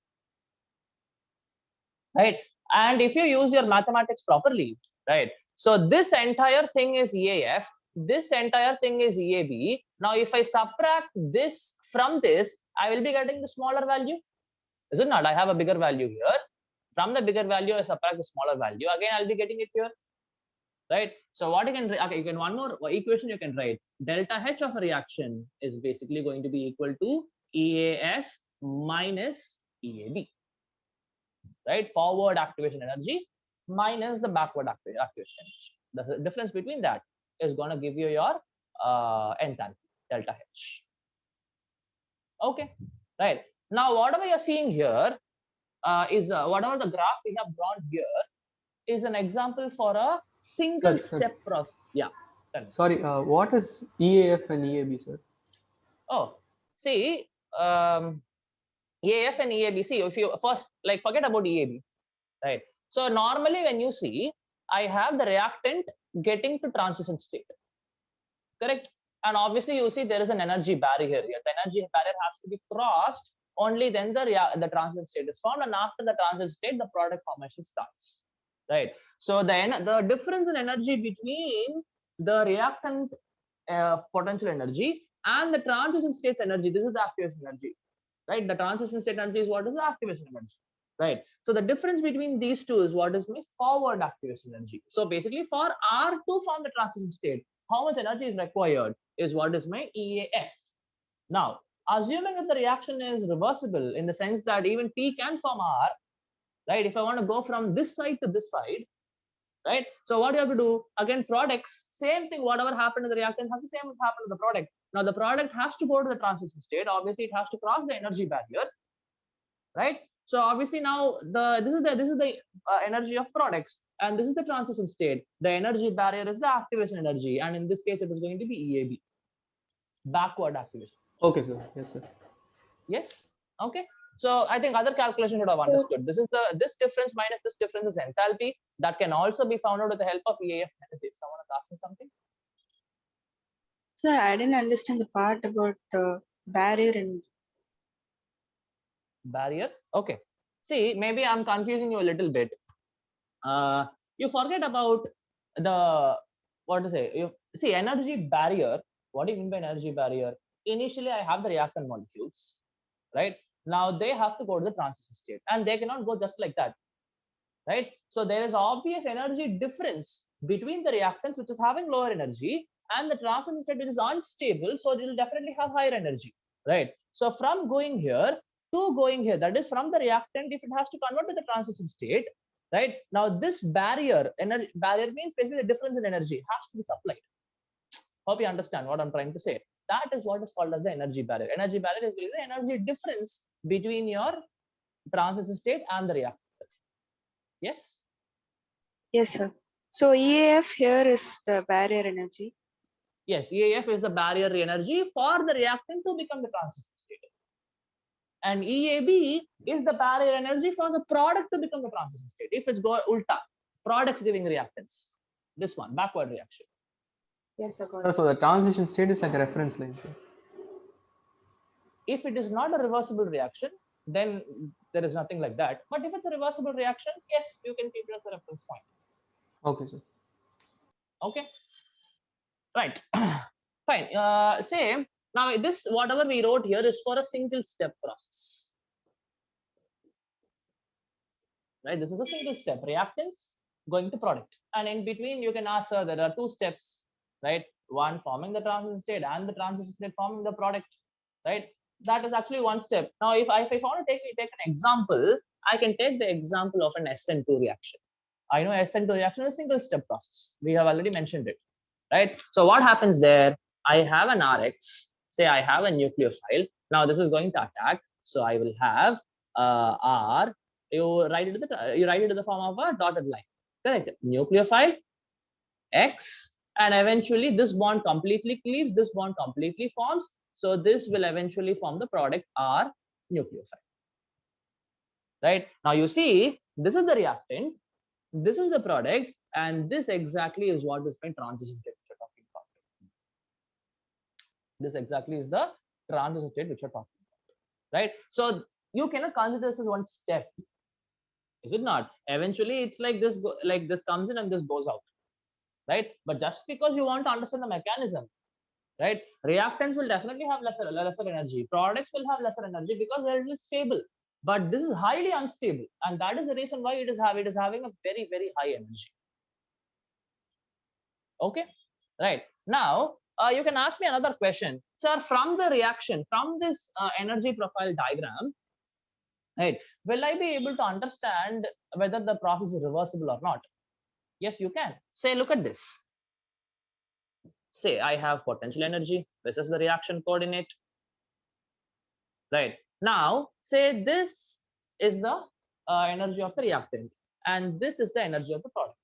right? And if you use your mathematics properly, right? So this entire thing is EAF, this entire thing is EAB. Now if I subtract this from this, I will be getting the smaller value, is it not? I have a bigger value here. From the bigger value, I subtract the smaller value. Again, I'll be getting it here, right? So what you can, okay, you can, one more equation you can write. Delta H of a reaction is basically going to be equal to EAF minus EAB, right? Forward activation energy minus the backward activation energy. The difference between that is going to give you your enthalpy, delta H. Okay, right. Now, whatever you're seeing here is whatever the graph we have drawn here is an example for a single step process. Yeah. Sorry, what is EAF and EAB, sir? Oh, see, EAF and EAB. See, if you first forget about EAB, right? So normally when you see, I have the reactant getting to transition state, correct? And obviously you see there is an energy barrier here. The energy barrier has to be crossed. Only then the transition state is formed, and after the transition state, the product formation starts, right? So the difference in energy between the reactant potential energy and the transition state's energy, this is the activation energy, right? The transition state energy is what is the activation energy, right? So the difference between these two is what is my forward activation energy. So basically for R to form the transition state, how much energy is required is what is my EAF. Now, assuming that the reaction is reversible in the sense that even P can form R, right? If I want to go from this side to this side, right? So what you have to do, again, products, same thing, whatever happened to the reactant has the same happen to the product. Now the product has to go to the transition state. Obviously, it has to cross the energy barrier, right? So obviously now this is the energy of products, and this is the transition state. The energy barrier is the activation energy, and in this case, it is going to be EAB, backward activation. Okay, sir. Yes, sir. Yes. Okay. So I think other calculation would have understood. This is this difference minus this difference is enthalpy. That can also be found out with the help of EAF. If someone is asking something. Sir, I didn't understand the part about the barrier and barrier. Okay. See, maybe I'm confusing you a little bit. You forget about the what to say. You see energy barrier. What do you mean by energy barrier? Initially, I have the reactant molecules, right? Now they have to go to the transition state, and they cannot go just like that, right? So there is obvious energy difference between the reactants, which is having lower energy, and the transition state, which is unstable, so it will definitely have higher energy, right? So from going here to going here, that is from the reactant, if it has to convert to the transition state, right? Now this barrier means basically the difference in energy has to be supplied. Hope you understand what I'm trying to say. That is what is called as the energy barrier. Energy barrier is the energy difference between your transition state and the reactant. Yes? yes, sir. So EAF here is the barrier energy. Yes, EAF is the barrier energy for the reactant to become the transition state. and EAB is the barrier energy for the product to become the transition state. If it's go ulta, products giving reactants. This one, backward reaction. Yes, I got Sir, it. so the transition state is like a reference line, sir. If it is not a reversible reaction, then there is nothing like that. But if it's a reversible reaction, yes, you can keep it as a reference point. Okay, sir. Okay, right. Fine. Same. Now this whatever we wrote here is for a single step process. Right, this is a single step, reactants going to product, and in between you can ask, there are two steps, right? One forming the transition state and the transition state forming the product, right? That is actually one step. Now if I want to take an example, I can take the example of an SN2 reaction. I know SN2 reaction is a single step process, we have already mentioned it, right? So what happens there, I have an Rx, say I have a nucleophile. Now this is going to attack, so I will have R, you write it in the form of a dotted line, correct? Nucleophile X, and eventually this bond completely cleaves, this bond completely forms, so this will eventually form the product R nucleophile. Right, now you see, this is the reactant, this is the product, and this exactly is what is my transition state which you're talking about. This exactly is the transition state which you're talking about, right? So you cannot consider this as one step, is it not? Eventually it's like this, like this comes in and this goes out, right? But just because you want to understand the mechanism, right, reactants will definitely have lesser energy, products will have lesser energy because they're stable, but this is highly unstable, and that is the reason why it is having a very, very high energy. Okay, right. Now you can ask me another question, sir. From the reaction, from this energy profile diagram, right, will I be able to understand whether the process is reversible or not? Yes, you can. Say, look at this. Say I have potential energy, this is the reaction coordinate, right? Now say this is the energy of the reactant, and this is the energy of the product.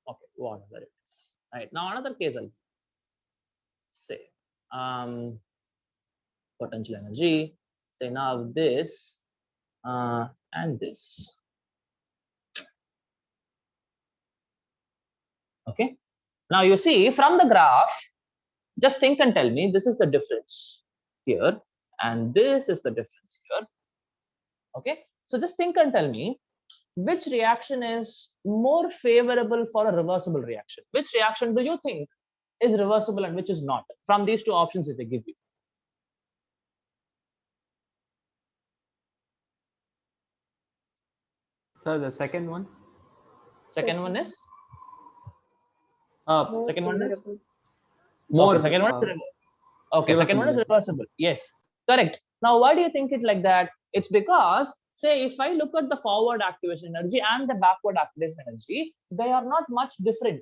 Okay, whatever it is. Right, now another case, I'll say potential energy, say now this and this. Okay, now you see from the graph, just think and tell me, this is the difference here and this is the difference here. Okay, so just think and tell me which reaction is more favorable for a reversible reaction. Which reaction do you think is reversible and which is not, from these two options if they give you? Sir, the second one. Second one is More second one is favorable. More. okay, second one is okay, second one is reversible. reversible. Yes, correct. Now why do you think it like that? It's because, say, if I look at the forward activation energy and the backward activation energy, they are not much different,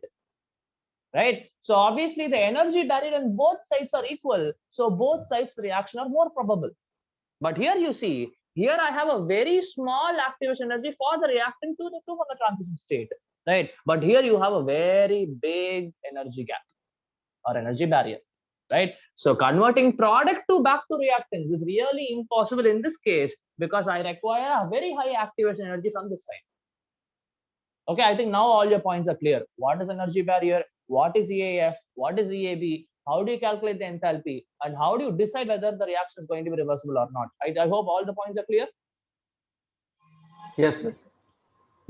right? So obviously the energy barrier on both sides are equal, so both sides the reaction are more probable. But here you see, here I have a very small activation energy for the reactant to the transition state, right? But here you have a very big energy gap or energy barrier, right? So converting product to back to reactants is really impossible in this case because I require a very high activation energy from this side. Okay, I think now all your points are clear. What is energy barrier? What is EAF? What is EAB? How do you calculate the enthalpy? And how do you decide whether the reaction is going to be reversible or not? I hope all the points are clear. Yes, sir.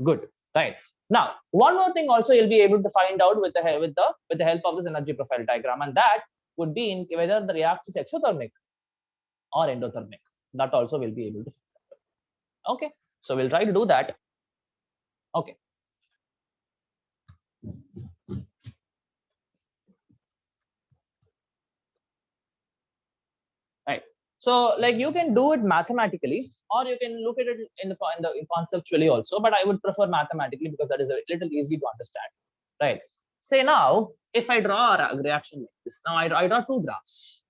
Good. Right. Now, one more thing also you'll be able to find out with the help of this energy profile diagram, and that would be in whether the reaction is exothermic or endothermic. That also will be able to find out. Okay, so we'll try to do that. Okay. Right. So like you can do it mathematically, or you can look at it in conceptually also, but I would prefer mathematically because that is a little easy to understand. Right. Say now, if I draw a reaction like this, now I draw two graphs.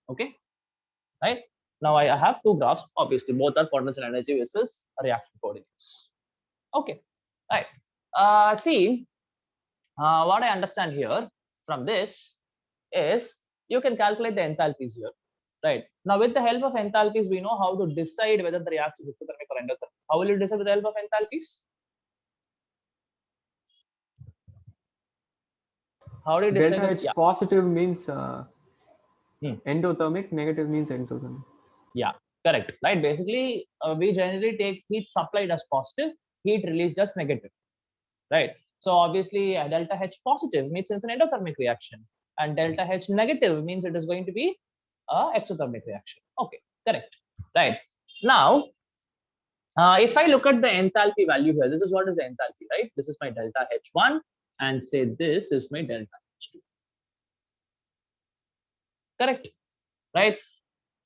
Okay, right? Now I have two graphs, obviously both are potential energy versus reaction coordinates. Okay, Right. See, what I understand here from this is you can calculate the enthalpies here. Right. Now, with the help of enthalpies, we know how to decide whether the reaction is exothermic or endothermic. How will you decide with the help of enthalpies? How do you decide? Delta H Yeah. positive means Hmm. endothermic, negative means exothermic. Yeah, correct. Right. Basically, we generally take heat supplied as positive, heat released as negative. Right. So obviously, delta H positive means it's an endothermic reaction, and delta H negative means it is going to be a exothermic reaction. Okay, correct. Right. Now, if I look at the enthalpy value here, this is what is the enthalpy, right? This is my delta H1, and say this is my delta H2. Correct. Right.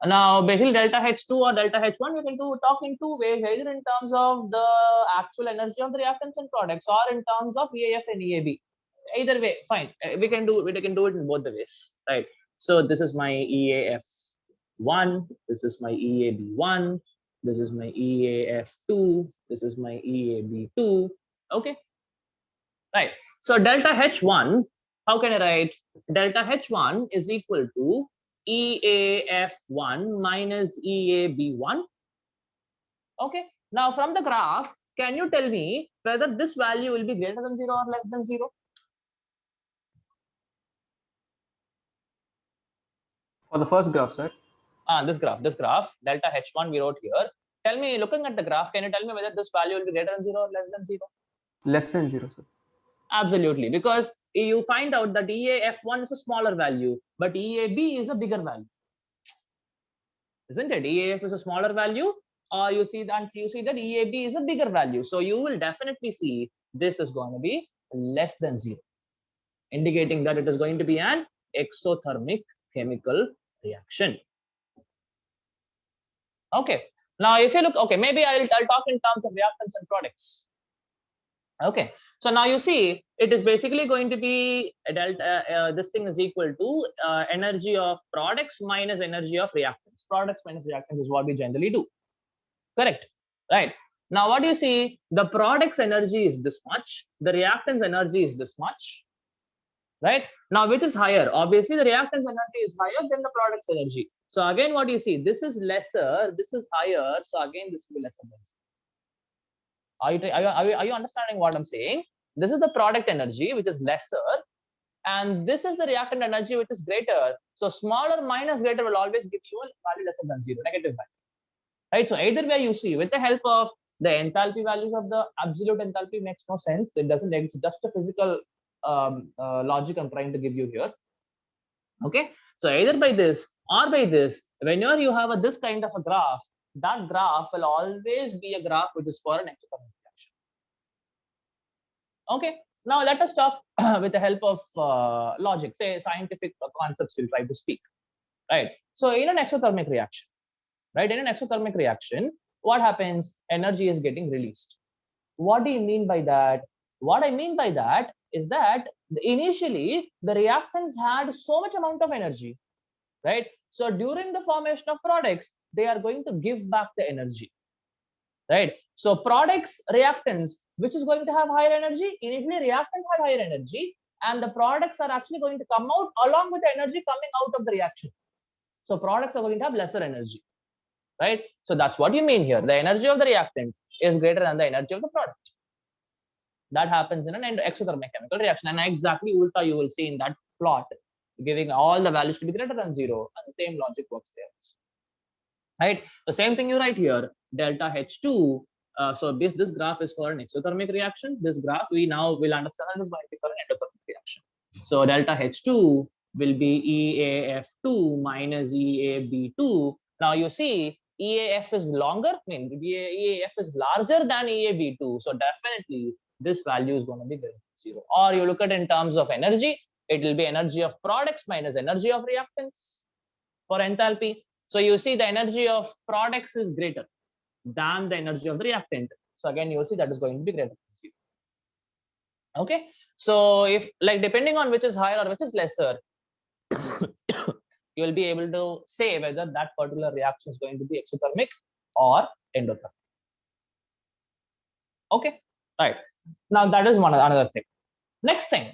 Now, basically, delta H2 or delta H1, you can talk in two ways, either in terms of the actual energy of the reactants and products, or in terms of EAF and EAB. Either way, fine. We can do it in both the ways, right? So this is my EAF1, this is my EAB1, this is my EAF2, this is my EAB2. Okay, right. So delta H1, how can I write? Delta H1 is equal to EAF1 minus EAB1. Okay. Now from the graph, can you tell me whether this value will be greater than 0 or less than 0? For the first graph, sir. This graph, delta H1 we wrote here. Tell me, looking at the graph, can you tell me whether this value will be greater than 0 or less than 0? Less than 0, sir. Absolutely, because you find out that EAF1 is a smaller value, but EAB is a bigger value. Isn't it? EAF is a smaller value, or you see that EAB is a bigger value. So you will definitely see this is going to be less than 0, indicating that it is going to be an exothermic chemical reaction. Okay. Now, if you look, okay, maybe I'll talk in terms of reactants and products. Okay. So now you see, it is basically going to be a delta. This thing is equal to energy of products minus energy of reactants. Products minus reactants is what we generally do. Correct. Right. Now, what do you see? The products energy is this much. The reactants energy is this much. Right. Now, which is higher? Obviously, the reactants energy is higher than the products energy. So again, what do you see? This is lesser, this is higher. So again, this will be lesser than zero. Are you understanding what I'm saying? This is the product energy, which is lesser. And this is the reactant energy, which is greater. So smaller minus greater will always give you a value lesser than 0, negative value. Right. So either way you see, with the help of the enthalpy values of the absolute enthalpy makes no sense. It doesn't, it's just a physical logic I'm trying to give you here. Okay. So either by this or by this, whenever you have this kind of a graph, that graph will always be a graph which is for an exothermic reaction. Okay. Now let us talk with the help of logic, say scientific concepts we'll try to speak. Right. So in an exothermic reaction, right? In an exothermic reaction, what happens? Energy is getting released. What do you mean by that? What I mean by that is that initially the reactants had so much amount of energy, right? So during the formation of products, they are going to give back the energy, right? So products, reactants, which is going to have higher energy, initially reactants had higher energy, and the products are actually going to come out along with the energy coming out of the reaction. So products are going to have lesser energy, right? So that's what you mean here. The energy of the reactant is greater than the energy of the product. That happens in an exothermic chemical reaction, and exactly ulta you will see in that plot, giving all the values to be greater than 0, and the same logic works there, right? The same thing you write here, delta H2. So this graph is for an exothermic reaction. This graph we now will understand is going to be for an endothermic reaction. So delta H2 will be EAF2 minus EAB2. Now you see EAF is longer, EAF is larger than EAB2. So definitely this value is going to be greater than 0. Or you look at in terms of energy, it will be energy of products minus energy of reactants for enthalpy. So you see the energy of products is greater than the energy of the reactant. So again, you'll see that is going to be greater than 0. Okay. So if like depending on which is higher or which is lesser, you will be able to say whether that particular reaction is going to be exothermic or endothermic. Okay. Right. Now that is another thing. Next thing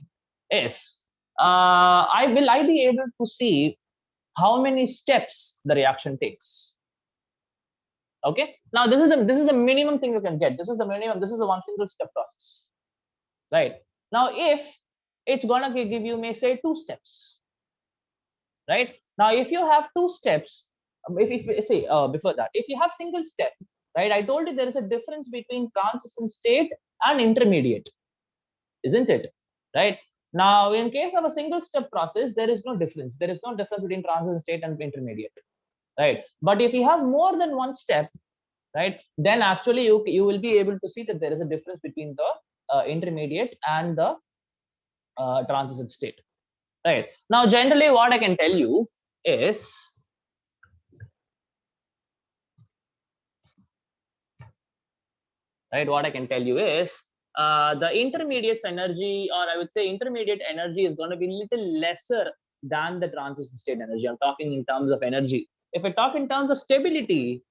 is, will I be able to see how many steps the reaction takes? Okay. Now this is the minimum thing you can get. This is the minimum. This is the one single step process, right? Now if it's gonna give you, may say, 2 steps, right? Now if you have 2 steps, if say before that, if you have single step, right? I told you there is a difference between transition state and intermediate, isn't it? Right? Now, in case of a single step process, there is no difference. There is no difference between transition state and intermediate, right? But if you have more than one step, right, then actually you will be able to see that there is a difference between the intermediate and the transition state, right? Now, generally, what I can tell you is, right, what I can tell you is, the intermediate's energy, or I would say intermediate energy, is going to be little lesser than the transition state energy. I'm talking in terms of energy. If I talk in terms of stability,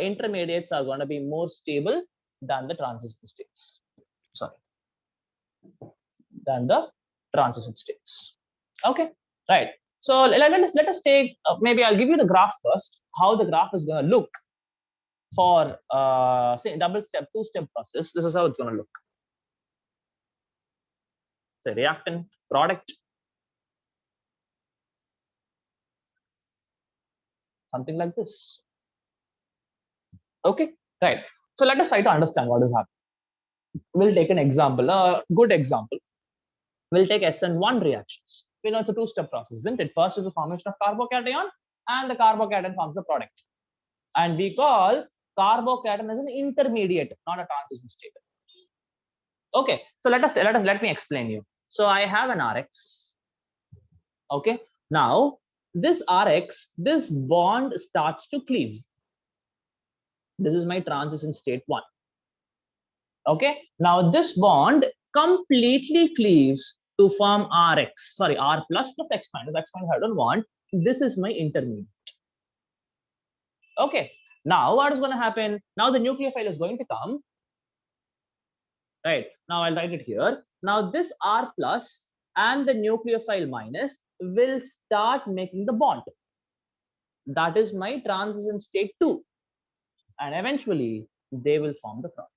intermediates are going to be more stable than the transition states. Sorry, than the transition states. Okay, right. So let us take, maybe I'll give you the graph first, how the graph is going to look for say double step, 2-step process. This is how it's going to look. Say reactant, product, something like this. Okay, right. So let us try to understand what is happening. We'll take an example, a good example. We'll take SN1 reactions. We know it's a 2-step process, isn't it? First is the formation of carbocation, and the carbocation forms the product. And we call carbocation as an intermediate, not a transition state. Okay, so let me explain you. So I have an Rx. Okay, now this Rx, this bond starts to cleave. This is my transition state 1. Okay, now this bond completely cleaves to form Rx. Sorry, R plus X minus. X minus I don't want. This is my intermediate. Okay, now what is going to happen? Now the nucleophile is going to come. Right, now I'll write it here. Now this R plus and the nucleophile minus will start making the bond. That is my transition state 2. And eventually they will form the product.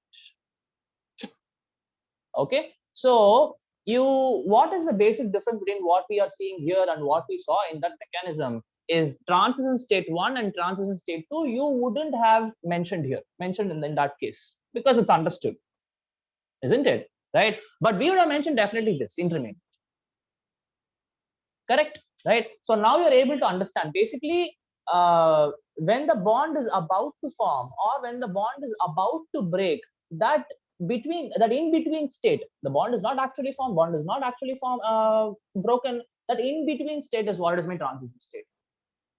Okay, so what is the basic difference between what we are seeing here and what we saw in that mechanism is transition state 1 and transition state 2 you wouldn't have mentioned in that case, because it's understood, isn't it? Right, but we would have mentioned definitely this intermediate. Correct, right? So now you're able to understand basically when the bond is about to form or when the bond is about to break, that in between state, the bond is not actually formed, broken. That in between state is what is my transition state,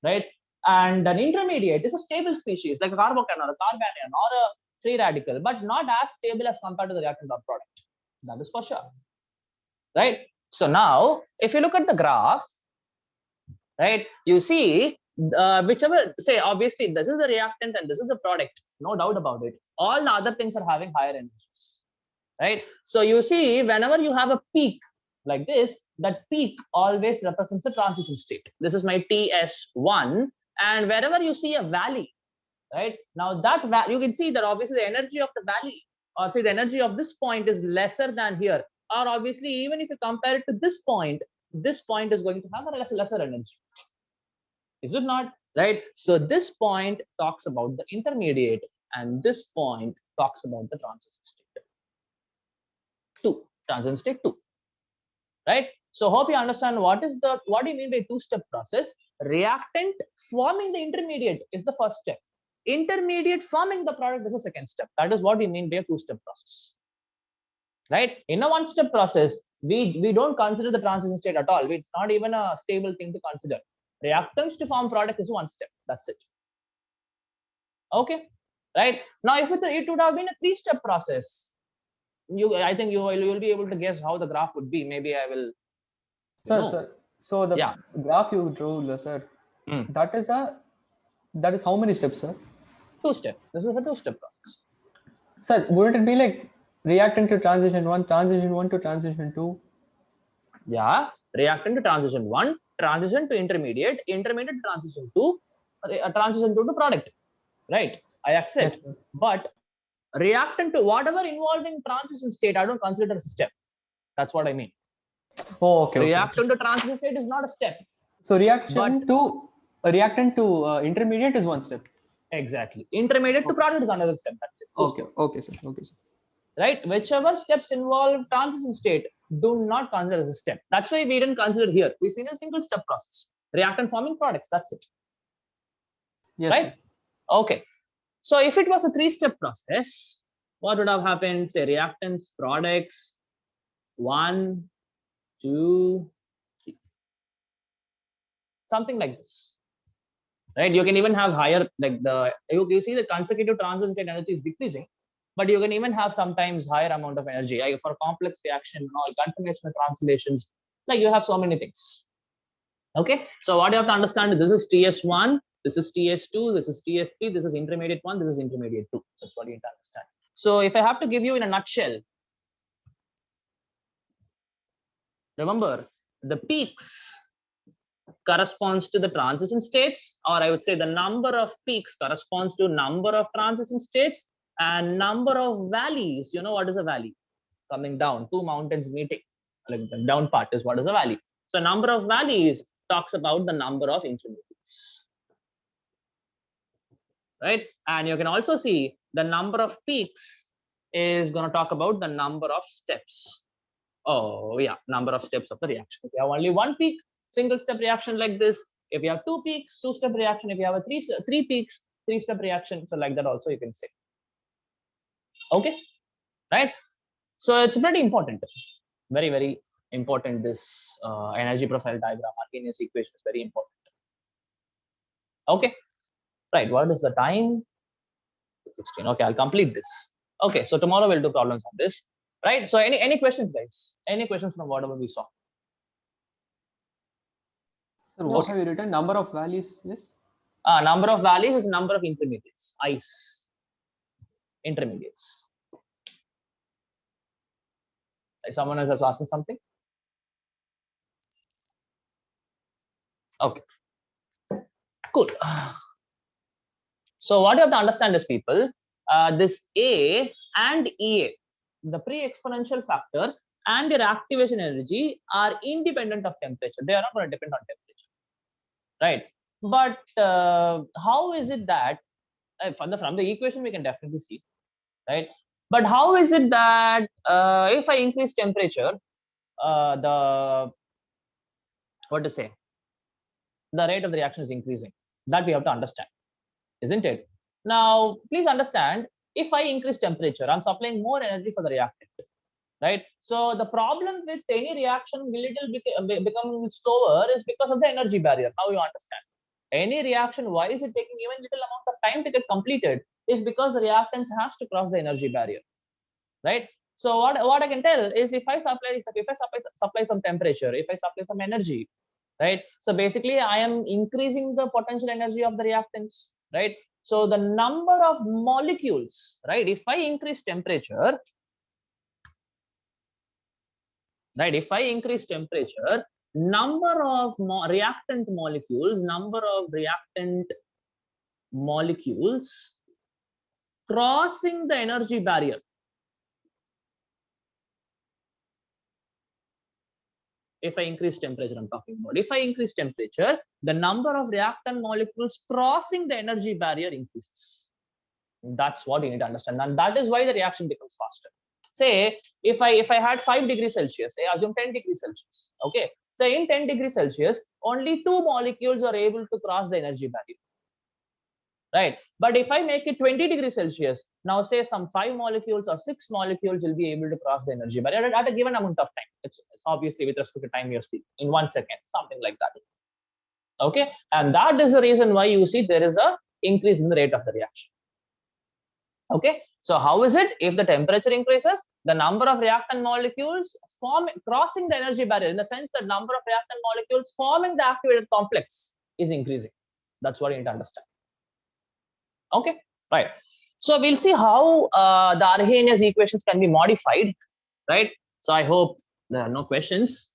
right? And an intermediate is a stable species like a carbocation or a carbanion or a free radical, but not as stable as compared to the reactant or product. That is for sure, right? So now, if you look at the graph, right, you see whichever, say, obviously this is the reactant and this is the product, no doubt about it. All the other things are having higher energies, right? So you see, whenever you have a peak like this, that peak always represents a transition state. This is my TS1, and wherever you see a valley, right, now that you can see that obviously the energy of the valley, or say the energy of this point, is lesser than here. Or obviously, even if you compare it to this point is going to have a lesser energy. Is it not? Right? So this point talks about the intermediate, and this point talks about the transition state 2. Transition state 2. Right? So hope you understand what do you mean by 2-step process. Reactant forming the intermediate is the first step. Intermediate forming the product is the second step. That is what we mean by a 2-step process. Right? In a 1-step process, we don't consider the transition state at all. It's not even a stable thing to consider. Reactants to form product is 1 step. That's it. Okay, right? Now, if it would have been a 3-step process, I think you'll be able to guess how the graph would be. Maybe I will. Sir. So the graph you drew, sir, that is how many steps, sir? 2-step. This is a 2-step process. Sir, wouldn't it be like reactant to transition 1 to transition 2? Yeah, reactant to transition 1, transition to intermediate, intermediate to transition 2, transition 2 to product. Right? I accept. Yes, sir. But reactant to whatever involved in transition state, I don't consider a step. That's what I mean. Oh, okay. Reactant to transition state is not a step. So reactant to intermediate is one step. Exactly. Intermediate to product is another step. That's it. Okay. Okay, sir. Okay, sir. Right? Whichever steps involve transition state, do not consider as a step. That's why we didn't consider here. We've seen a single step process. Reactant forming products. That's it. Yes, right? sir. Okay. So if it was a 3-step process, what would have happened? Say reactants, products, 1, 2, 3. Something like this. Right? You can even have higher, like you see the consecutive transition state energy is decreasing, but you can even have sometimes higher amount of energy for complex reaction, conformational translations. Like you have so many things. Okay. So what you have to understand is this is TS1, this is TS2, this is TS3, this is intermediate 1, this is intermediate 2. That's what you need to understand. So if I have to give you in a nutshell, remember the peaks corresponds to the transition states, or I would say the number of peaks corresponds to number of transition states, and number of valleys. You know what is a valley? Coming down, 2 mountains meeting, like the down part is what is a valley. So number of valleys talks about the number of intermediates, right? And you can also see the number of peaks is going to talk about the number of steps. Oh yeah, number of steps of the reaction. If you have only 1 peak, single step reaction like this. If you have 2 peaks, 2-step reaction. If you have a 3 peaks, 3-step reaction. So like that also you can say. Okay, right? So it's pretty important, very, very important. This energy profile diagram, Arrhenius equation is very important. Okay, right. What is the time? 16. Okay, I'll complete this. Okay, so tomorrow we'll do problems on this. Right. So any questions, guys? Any questions from whatever we saw? So what have you written? Number of valleys is? Number of valleys is number of intermediates. Ice intermediates. Someone else is asking something? Okay. Cool. So what you have to understand is, people, this A and EA, the pre-exponential factor and your activation energy are independent of temperature. They are not going to depend on temperature, right? But how is it that from the equation we can definitely see, right? But how is it that if I increase temperature, the rate of the reaction is increasing? That we have to understand, isn't it? Now, please understand, if I increase temperature, I'm supplying more energy for the reactant, right? So the problem with any reaction will become slower is because of the energy barrier. Now you understand. Any reaction, why is it taking even little amount of time to get completed? Is because the reactants has to cross the energy barrier, right? So what I can tell is, if I supply some temperature, if I supply some energy, right? So basically, I am increasing the potential energy of the reactants, right? So the number of molecules, right? If I increase temperature, right? If I increase temperature, number of reactant molecules crossing the energy barrier. If I increase temperature, I'm talking about. If I increase temperature, the number of reactant molecules crossing the energy barrier increases. That's what you need to understand, and that is why the reaction becomes faster. Say if I had 5 degrees Celsius, say assume 10 degrees Celsius. Okay, say in 10 degrees Celsius, only 2 molecules are able to cross the energy barrier, right? But if I make it 20 degrees Celsius, now say some 5 molecules or 6 molecules will be able to cross the energy barrier at a given amount of time. It's obviously with respect to time you're speaking, in 1 second, something like that. Okay, and that is the reason why you see there is a increase in the rate of the reaction. Okay, so how is it? If the temperature increases, the number of reactant molecules crossing the energy barrier, in the sense the number of reactant molecules forming the activated complex is increasing. That's what you need to understand. Okay, right. So we'll see how the Arrhenius equations can be modified, right? So I hope there are no questions,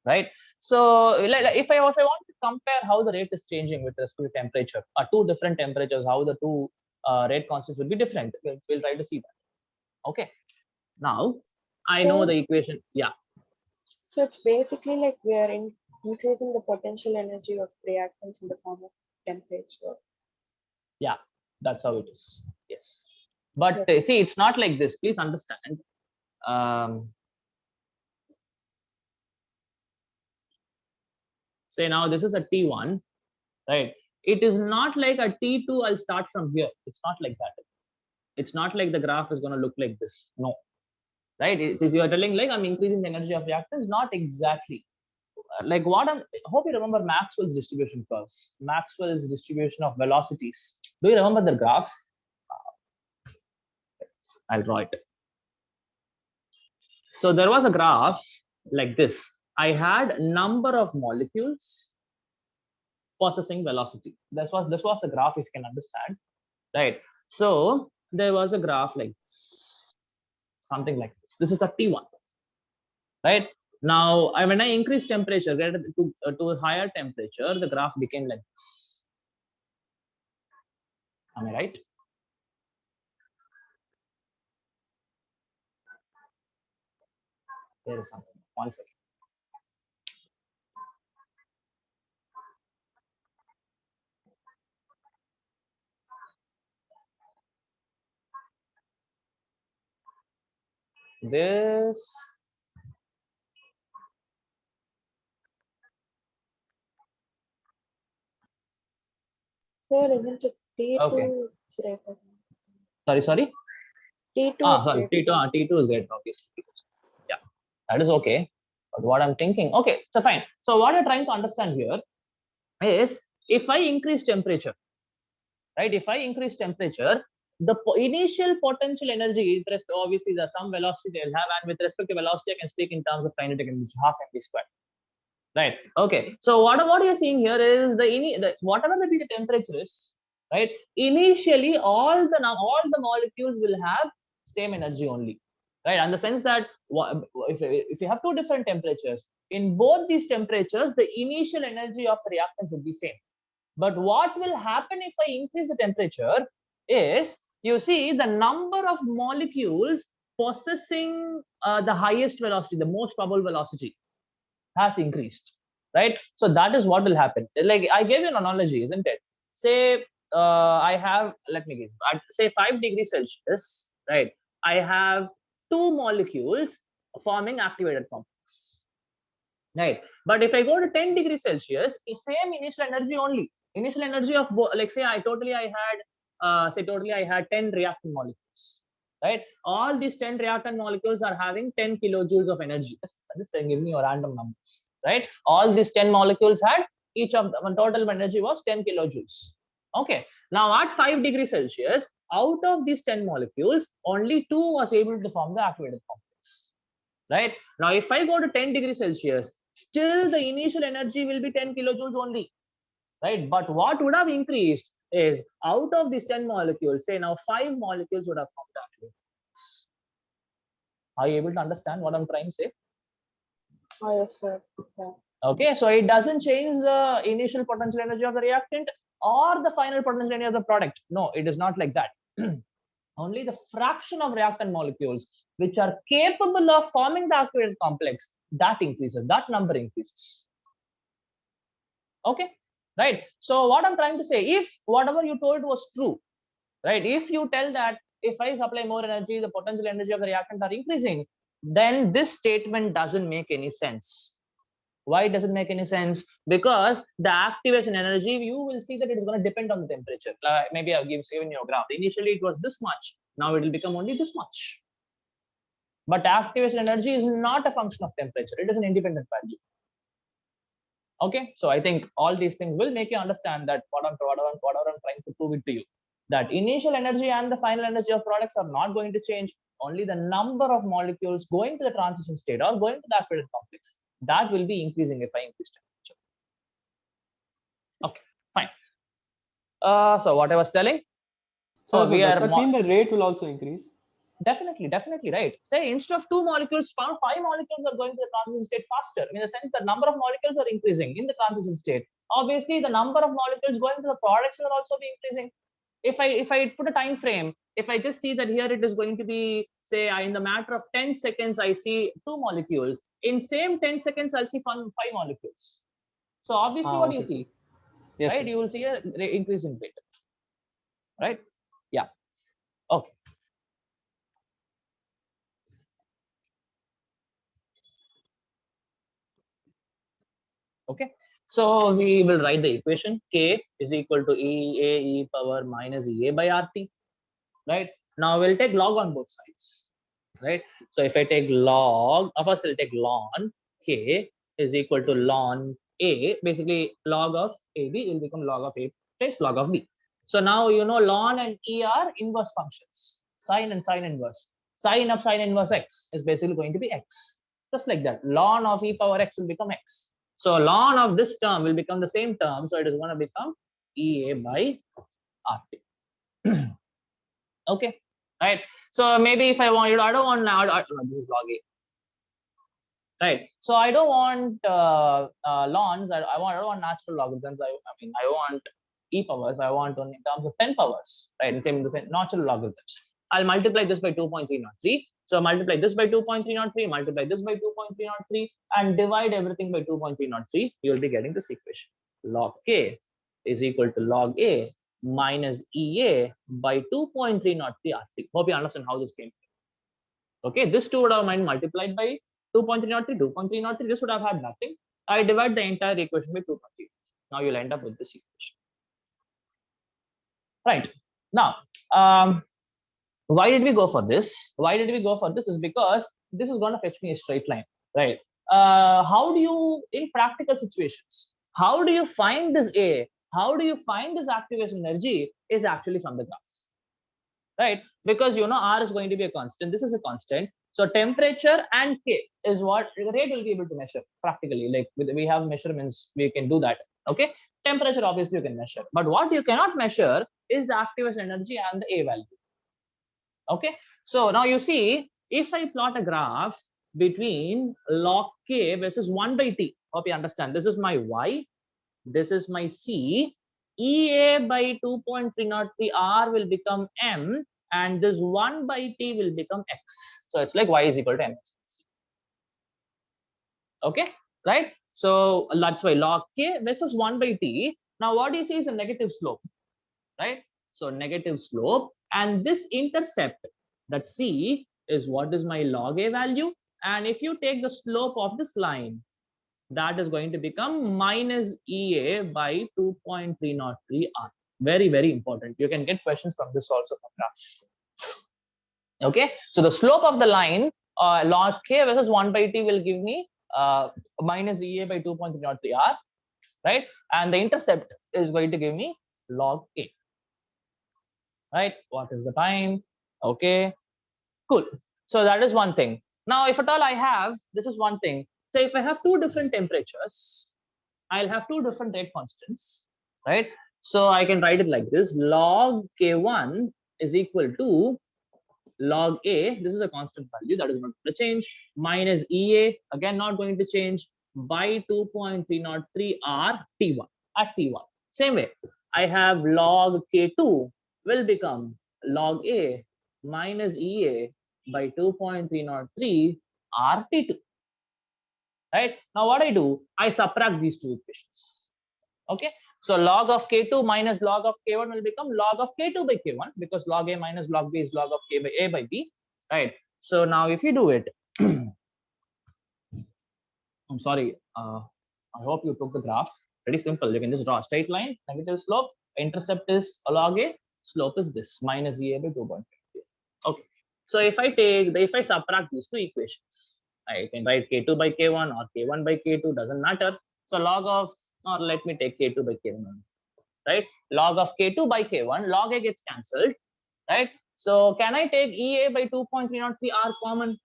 right? So if I want to compare how the rate is changing with respect to temperature, two different temperatures, how the two rate constants will be different, we'll try to see that. Okay. Now I know the equation. Yeah. So it's basically like we are increasing the potential energy of reactants in the form of temperature. Yeah, that's how it is. Yes. But Yes. see, it's not like this. Please understand. Say now this is a T1, right? It is not like a T2. I'll start from here. It's not like that. It's not like the graph is going to look like this. No, right? It is, you are telling like I'm increasing the energy of reactants. Not exactly. Like what I'm, hope you remember Maxwell's distribution curves. Maxwell's distribution of velocities. Do you remember the graph? I'll draw it. So there was a graph like this. I had number of molecules possessing velocity. This was the graph, if you can understand, right? So there was a graph like this, something like this. This is a T1, right? Now when I increase temperature to a higher temperature, the graph became like this. Am I right? There is something. 1 second. This. Sir, isn't it T2 Okay. greater? Sorry. T2 is Sorry. greater. T2 is great, obviously. Yeah, that is okay. But what I'm thinking, okay, so fine. So what you're trying to understand here is if I increase temperature, right? If I increase temperature, the initial potential energy, obviously there's some velocity they'll have, and with respect to velocity, I can speak in terms of kinetic energy, half mv squared. Right. Okay. So what you're seeing here is the whatever may be the temperature is, right? Initially, all the molecules will have same energy only, right? And the sense that if you have two different temperatures, in both these temperatures, the initial energy of the reactants will be same. But what will happen if I increase the temperature is, you see, the number of molecules possessing the highest velocity, the most probable velocity, has increased, right? So that is what will happen. Like I gave you an analogy, isn't it? Say I have, let me give, at say 5 degrees Celsius, right? I have two molecules forming activated complex, right? But if I go to 10 degrees Celsius, it's same initial energy only. Initial energy of like say I had 10 reactant molecules, right? All these 10 reactant molecules are having 10 kilojoules of energy. Just giving you random numbers, right? All these 10 molecules had, each of them total energy was 10 kilojoules. Okay. Now at 5 degrees Celsius, out of these 10 molecules, only 2 was able to form the activated complex, right? Now if I go to 10 degrees Celsius, still the initial energy will be 10 kilojoules only, right? But what would have increased is, out of these 10 molecules, say now 5 molecules would have formed the activated complex. Are you able to understand what I'm trying to say? Oh, yes, sir. Yeah. Okay, so it doesn't change the initial potential energy of the reactant or the final potential energy of the product. No, it is not like that. Only the fraction of reactant molecules which are capable of forming the activated complex, that increases, that number increases. Okay, right? So what I'm trying to say, if whatever you told was true, right? If you tell that if I supply more energy, the potential energy of the reactant are increasing, then this statement doesn't make any sense. Why does it make any sense? Because the activation energy, you will see that it is going to depend on the temperature. Maybe I'll given you a graph. Initially it was this much, now it will become only this much. But activation energy is not a function of temperature, it is an independent value. Okay, so I think all these things will make you understand that what I'm trying to prove it to you, that initial energy and the final energy of products are not going to change. Only the number of molecules going to the transition state or going to the activated complex, that will be increasing if I increase temperature. Okay, fine. So what I was telling. So, we does are that mean the rate will also increase? definitely right. Say instead of 2 molecules found, 5 molecules are going to the transition state faster. In the sense that number of molecules are increasing in the transition state. Obviously, the number of molecules going to the products will also be increasing. If I put a time frame, if I just see that here it is going to be, say, in the matter of 10 seconds, I see 2 molecules. In same 10 seconds, I'll see 5 molecules. So obviously, what do you Okay, sir. see? Yes, Right? sir. You will see a increase in rate. Right? Yeah. Okay. Okay. So we will write the equation K is equal to E power minus EA by RT. Right. Now we'll take log on both sides. Right. So if I take log, first I'll take ln K is equal to ln A. Basically, log of AB will become log of A plus log of B. So now you know ln and E are inverse functions. Sine and sine inverse. Sine of sine inverse x is basically going to be x. Just like that. Ln of E power x will become x. So ln of this term will become the same term. So it is going to become EA by RT. Okay. Right. So maybe if I want you, I don't want now. This is log A. Right. So I don't want lawns. I don't want natural logarithms. I mean, I want e powers. I want only in terms of 10 powers. Right. Same natural logarithms. I'll multiply this by 2.303. So multiply this by 2.303, multiply this by 2.303, and divide everything by 2.303. You'll be getting this equation. Log K is equal to log A minus EA by 2.303 RT. Hope you understand how this came. Okay, this 2 would have been multiplied by 2.303, 2.303. This would have had nothing. I divide the entire equation by 2.3. Now you'll end up with this equation. Right. Now, why did we go for this? Why did we go for this? Is because this is going to fetch me a straight line. Right. How do you, in practical situations, how do you find this A? How do you find this activation energy is actually from the graph. Right, because you know R is going to be a constant. This is a constant. So temperature and K is what the rate will be able to measure practically. Like we have measurements, we can do that. Okay, temperature obviously you can measure, but what you cannot measure is the activation energy and the A value. Okay, so now you see, if I plot a graph between log K versus 1 by T, hope you understand. This is my Y, this is my C. EA by 2.303 R will become M, and this 1 by T will become X. So it's like Y is equal to M. Okay, right? So that's why log K versus 1 by T. Now what you see is a negative slope, right? So negative slope, and this intercept, that C, is what is my log A value. And if you take the slope of this line, that is going to become minus EA by 2.303 R. Very, very important. You can get questions from this also from graph. Okay, so the slope of the line, log K versus 1 by T will give me minus EA by 2.303 R, right? And the intercept is going to give me log A, right? What is the time? Okay, cool. So that is one thing. Now, if at all I have, this is one thing. So if I have two different temperatures, I'll have two different rate constants, right? So I can write it like this: log K1 is equal to log A. This is a constant value that is not going to change, minus EA, again not going to change, by 2.303 R T1 at T1. Same way, I have log K2 will become log A minus EA by 2.303 R T2. Right? Now what I do, I subtract these two equations. Okay, so log of K2 minus log of K1 will become log of K2 by K1, because log A minus log B is log of K by A by B, right? So now if you do it, I'm sorry, I hope you took the graph. Pretty simple. You can just draw a straight line, negative slope, intercept is log A, slope is this, minus EA by 2.5. Okay, so if I subtract these two equations, I can write K2 by K1 or K1 by K2, doesn't matter. So log of, or let me take K2 by K1, right? Log of K2 by K1, log A gets cancelled, right? So can I take EA by 2.303 R common,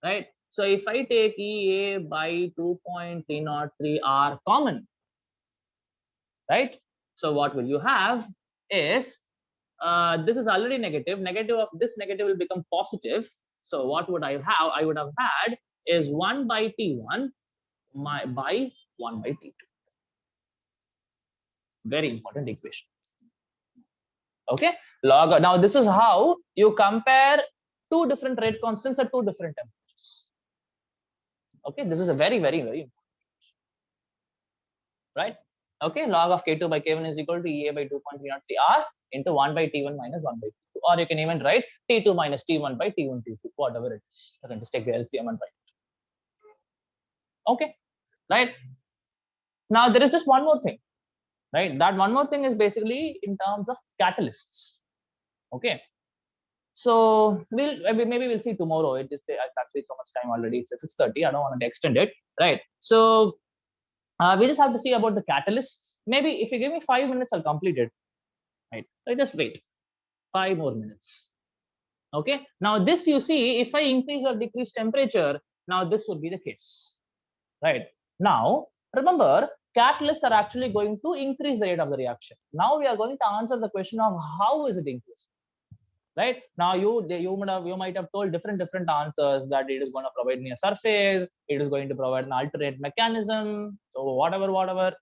right? So if I take EA by 2.303 R common, right? So what will you have is, this is already negative. Negative of this negative will become positive. So what would I have? I would have had is 1 by T1 by 1 by T2. Very important equation. Okay, log. Now this is how you compare two different rate constants at two different temperatures. Okay, this is a very important, right? Okay, log of K2 by K1 is equal to EA by 2.303R into 1 by T1 minus 1 by T2, or you can even write T2 minus T1 by T1 T2, whatever it is. You can just take the LCM and write it. Okay, right? Now there is just one more thing, right? That one more thing is basically in terms of catalysts. Okay, so maybe we'll see tomorrow. It is actually so much time already. It's 6:30. I don't want to extend it, right? So we just have to see about the catalysts. Maybe if you give me 5 minutes, I'll complete it. Right? So just wait 5 more minutes. Okay. Now this, you see, if I increase or decrease temperature, now this would be the case. Right? Now remember, catalysts are actually going to increase the rate of the reaction. Now we are going to answer the question of how is it increasing. Right? Now you might have told different answers, that it is going to provide me a surface, it is going to provide an alternate mechanism, so whatever.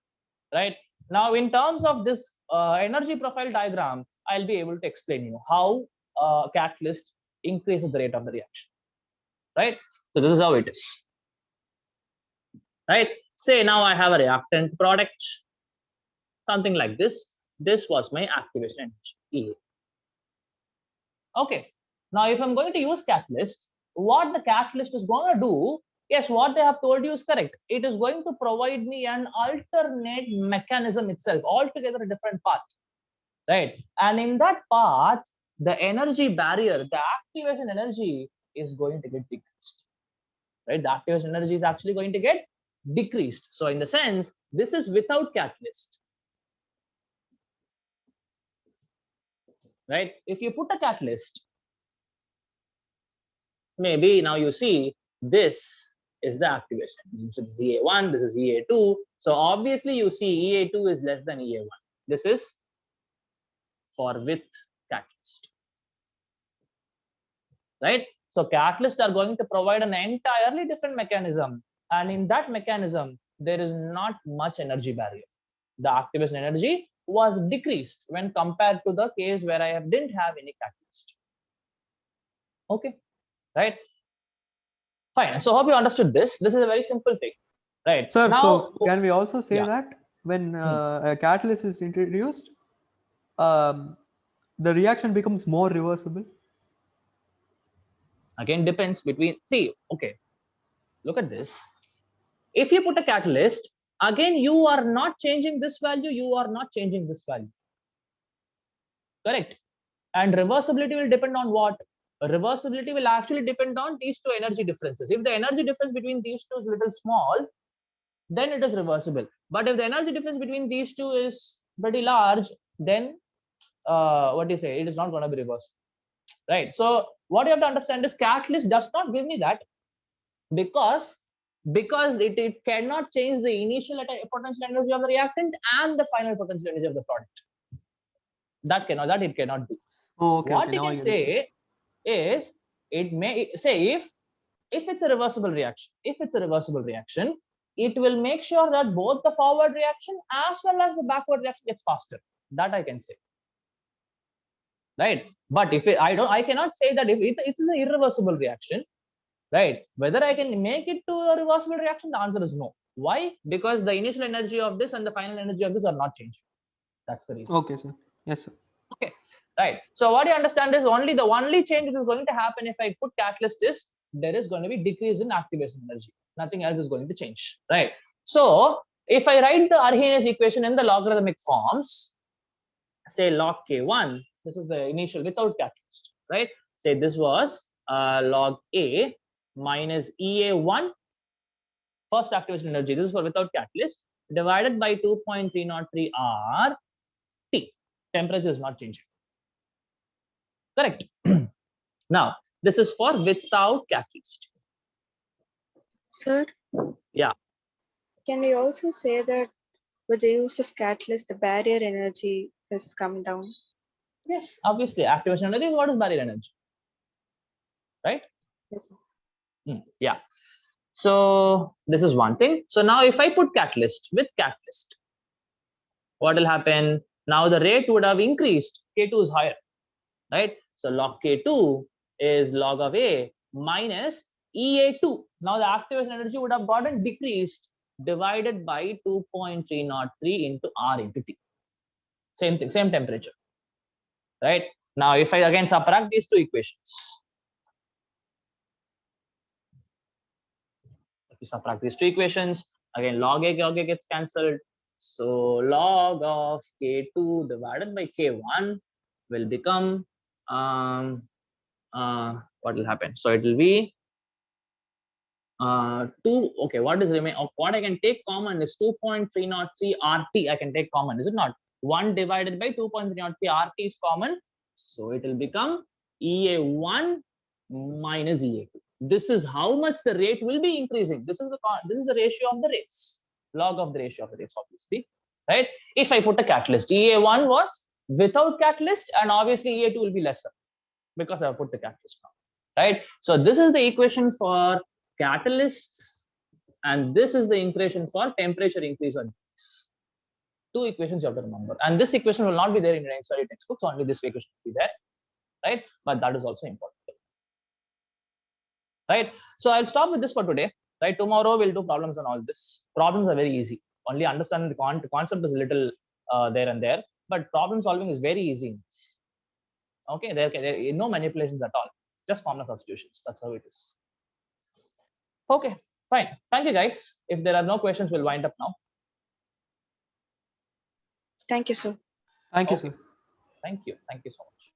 Right? Now in terms of this energy profile diagram, I'll be able to explain you how catalyst increases the rate of the reaction. Right? So this is how it is. Right? Say now I have a reactant product, something like this. This was my activation energy, EA. Okay, now if I'm going to use catalyst, what the catalyst is going to do, yes, what they have told you is correct. It is going to provide me an alternate mechanism itself, altogether a different path, right? And in that path, the energy barrier, the activation energy is going to get decreased, right? The activation energy is actually going to get decreased. So in the sense, this is without catalyst. Right? If you put a catalyst, maybe now you see this is the activation. This is EA1, this is EA2. So obviously you see EA2 is less than EA1. This is for with catalyst. Right? So catalysts are going to provide an entirely different mechanism. And in that mechanism, there is not much energy barrier. The activation energy was decreased when compared to the case where I didn't have any catalyst. Okay, right? Fine. So hope you understood this. This is a very simple thing, right? Sir, now, so can we also say yeah. that when a catalyst is introduced, the reaction becomes more reversible? Again, depends between, see, okay, look at this. If you put a catalyst, again, you are not changing this value, you are not changing this value. Correct? And reversibility will depend on what? Reversibility will actually depend on these two energy differences. If the energy difference between these two is little small, then it is reversible. But if the energy difference between these two is pretty large, then what do you say? It is not going to be reversed. Right? So what you have to understand is catalyst does not give me that, because it cannot change the initial potential energy of the reactant and the final potential energy of the product. That it cannot do. Oh, okay. What okay, you can say is, it may say if it's a reversible reaction, it will make sure that both the forward reaction as well as the backward reaction gets faster. That I can say. Right? But if I cannot say that if it is an irreversible reaction, right? Whether I can make it to a reversible reaction, the answer is no. Why? Because the initial energy of this and the final energy of this are not changing. That's the reason. Okay, sir. Yes, sir. Okay, right. So what you understand is the only change that is going to happen if I put catalyst is there is going to be decrease in activation energy. Nothing else is going to change, right? So if I write the Arrhenius equation in the logarithmic forms, say log K1, this is the initial without catalyst, right? Say this was log A minus EA1, first activation energy, this is for without catalyst, divided by 2.303 R T. Temperature is not changing. Correct. Now, this is for without catalyst. Sir? Yeah. Can we also say that with the use of catalyst, the barrier energy has come down. Yes, obviously, activation energy. What is barrier energy? Right? Yes, sir. Yeah. So this is one thing. So now if I put catalyst with catalyst, what will happen? Now the rate would have increased. K2 is higher, right? So log K2 is log of A minus EA2. Now the activation energy would have gotten decreased, divided by 2.303 into R into T. Same thing, same temperature, right? Now if I again subtract these two equations, if you subtract these two equations, again log A gets cancelled. So log of K2 divided by K1 will become what will happen? So it will be 2. Okay, what is remain? What I can take common is 2.303 RT. I can take common, is it not? 1 divided by 2.303 RT is common, so it will become EA1 minus EA2. This is how much the rate will be increasing. This is the ratio of the rates, log of the ratio of the rates, obviously, right? If I put a catalyst, EA1 was without catalyst, and obviously EA2 will be lesser because I have put the catalyst now, right? So this is the equation for catalysts, and this is the equation for temperature increase or decrease. Two equations you have to remember, and this equation will not be there in your NCERT textbooks. Only this equation will be there, right? But that is also important, right? So I'll stop with this for today, right? Tomorrow we'll do problems on all this. Problems are very easy. Only understanding the concept is a little there and there, but problem solving is very easy. Okay, there are no manipulations at all, just formula substitutions. That's how it is. Okay, fine. Thank you, guys. If there are no questions, we'll wind up now. Thank you, sir. Thank you, Okay. sir. Thank you. Thank you so much.